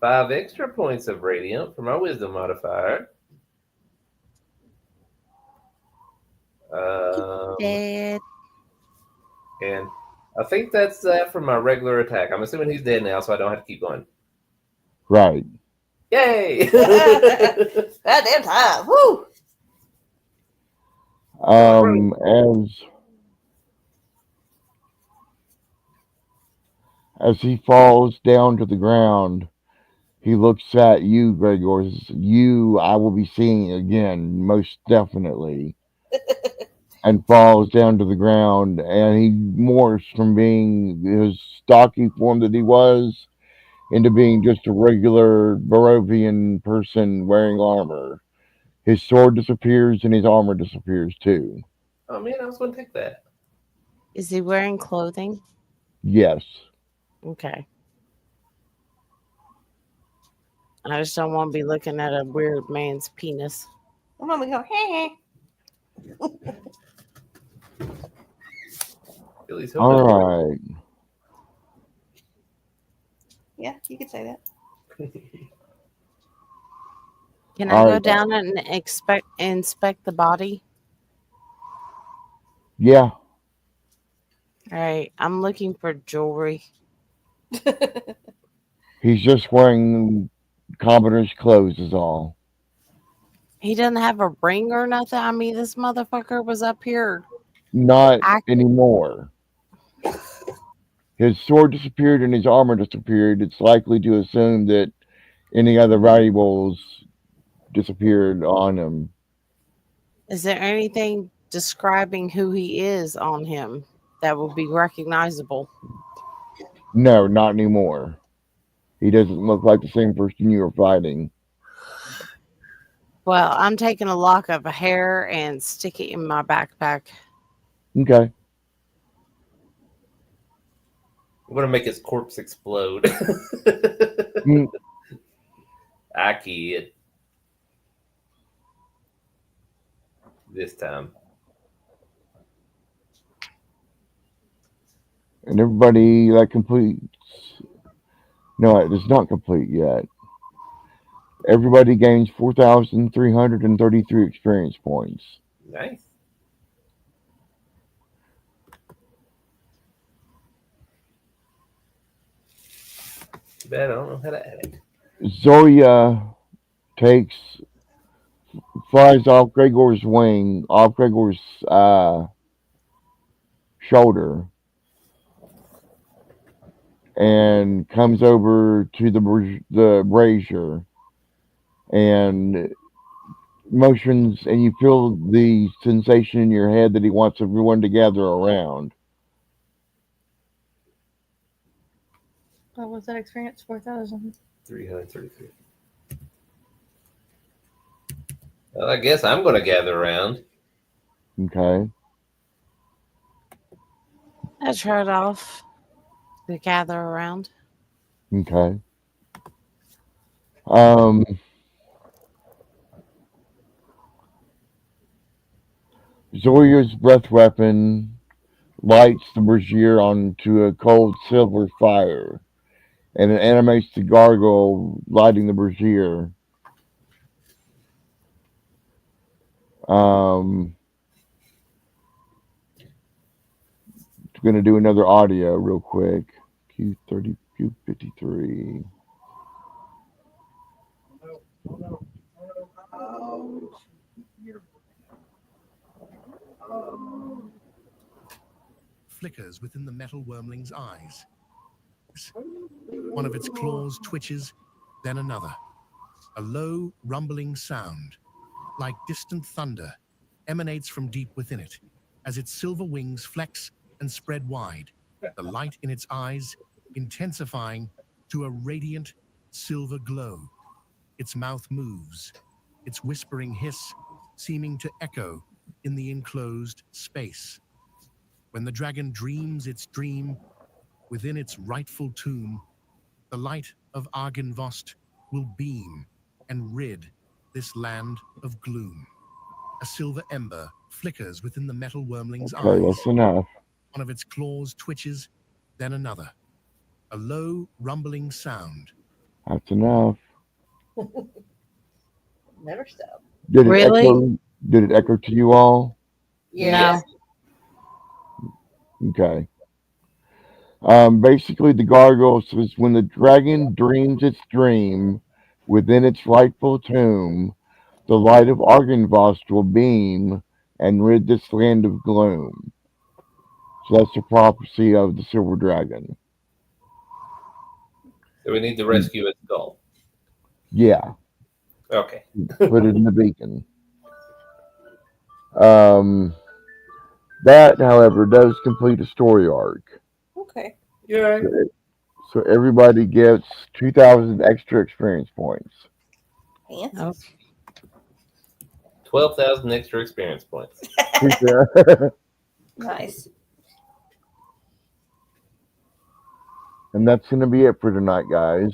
5 extra points of radiant for my wisdom modifier. Dead. And I think that's that for my regular attack. I'm assuming he's dead now, so I don't have to keep going. Right. Yay! Goddamn time. Woo! As he falls down to the ground, he looks at you, Gregor. You, I will be seeing again, most definitely. and falls down to the ground, and he morphs from being his stocky form that he was into being just a regular Barovian person wearing armor. His sword disappears and his armor disappears too. Oh man, I was going to take that. Is he wearing clothing? Yes. Okay. I just don't want to be looking at a weird man's penis. And when we go, hey, Billy's All hoping. right. yeah, you could say that. Can I All go right. down and inspect the body? Yeah. All right. I'm looking for jewelry. He's just wearing commoner's clothes, is all. He doesn't have a ring or nothing. I mean, this motherfucker was up here Not acting. anymore. His sword disappeared and his armor disappeared. It's likely to assume that any other valuables disappeared on him. Is there anything describing who he is on him that would be recognizable? No, not anymore. He doesn't look like the same person you were fighting. Well, I'm taking a lock of hair and stick it in my backpack. Okay. I'm going to make his corpse explode. Mm, I kid. This time. And everybody that completes. No, it is not complete yet. Everybody gains 4,333 experience points. Nice. Too bad I don't know how to add it. Zoya takes flies off Gregor's wing, off Gregor's shoulder, and comes over to the brazier and motions, and you feel the sensation in your head that he wants everyone to gather around. What was that experience? 4,000. 333. Well, I guess I'm going to gather around. Okay. I tried off to gather around. Okay. Um, Zoya's breath weapon lights the brazier onto a cold silver fire, and it animates the gargoyle lighting the brazier. Um, going to do another audio real quick. Q30, Q53. Flickers within the metal wormling's eyes. One of its claws twitches, then another. A low, rumbling sound, like distant thunder, emanates from deep within it as its silver wings flex and spread wide, the light in its eyes intensifying to a radiant silver glow. Its mouth moves, its whispering hiss seeming to echo in the enclosed space. When the dragon dreams its dream within its rightful tomb, the light of Argynvost will beam and rid this land of gloom. A silver ember flickers within the metal wormling's Okay, eyes. that's enough. One of its claws twitches, then another. A low, rumbling sound. That's enough. Never stop. Did it Really? echo? Did it echo to you all? No. Okay. Basically, the gargoyle says when the dragon dreams its dream within its rightful tomb, the light of Argynvost will beam and rid this land of gloom. So that's the prophecy of the silver dragon. So we need to rescue its skull. Yeah, Okay. put it in the beacon. Um, That, however, does complete a story arc. Okay. Yeah. So everybody gets 2,000 extra experience points. Fancy. Okay. 12,000 extra experience points. Nice. And that's going to be it for tonight, guys.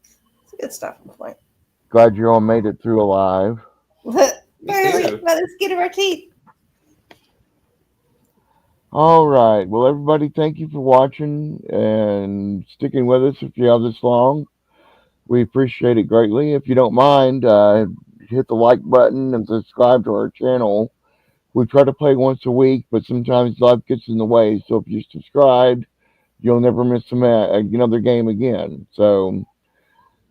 It's a good stopping point. Glad you all made it through alive. Barely too. by the skin of our teeth. All right. Well, everybody, thank you for watching and sticking with us if you have this long. We appreciate it greatly. If you don't mind, hit the like button and subscribe to our channel. We try to play once a week, but sometimes life gets in the way. So if you're subscribed, you'll never miss another game again. So,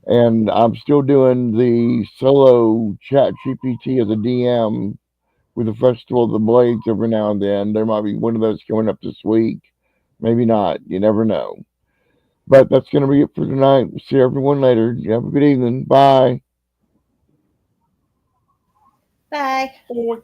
and I'm still doing the solo chat GPT as a DM with the Festival of the Blades every now and then. There might be one of those coming up this week. Maybe not. You never know. But that's going to be it for tonight. We'll see everyone later. You have a good evening. Bye. Bye. Boy.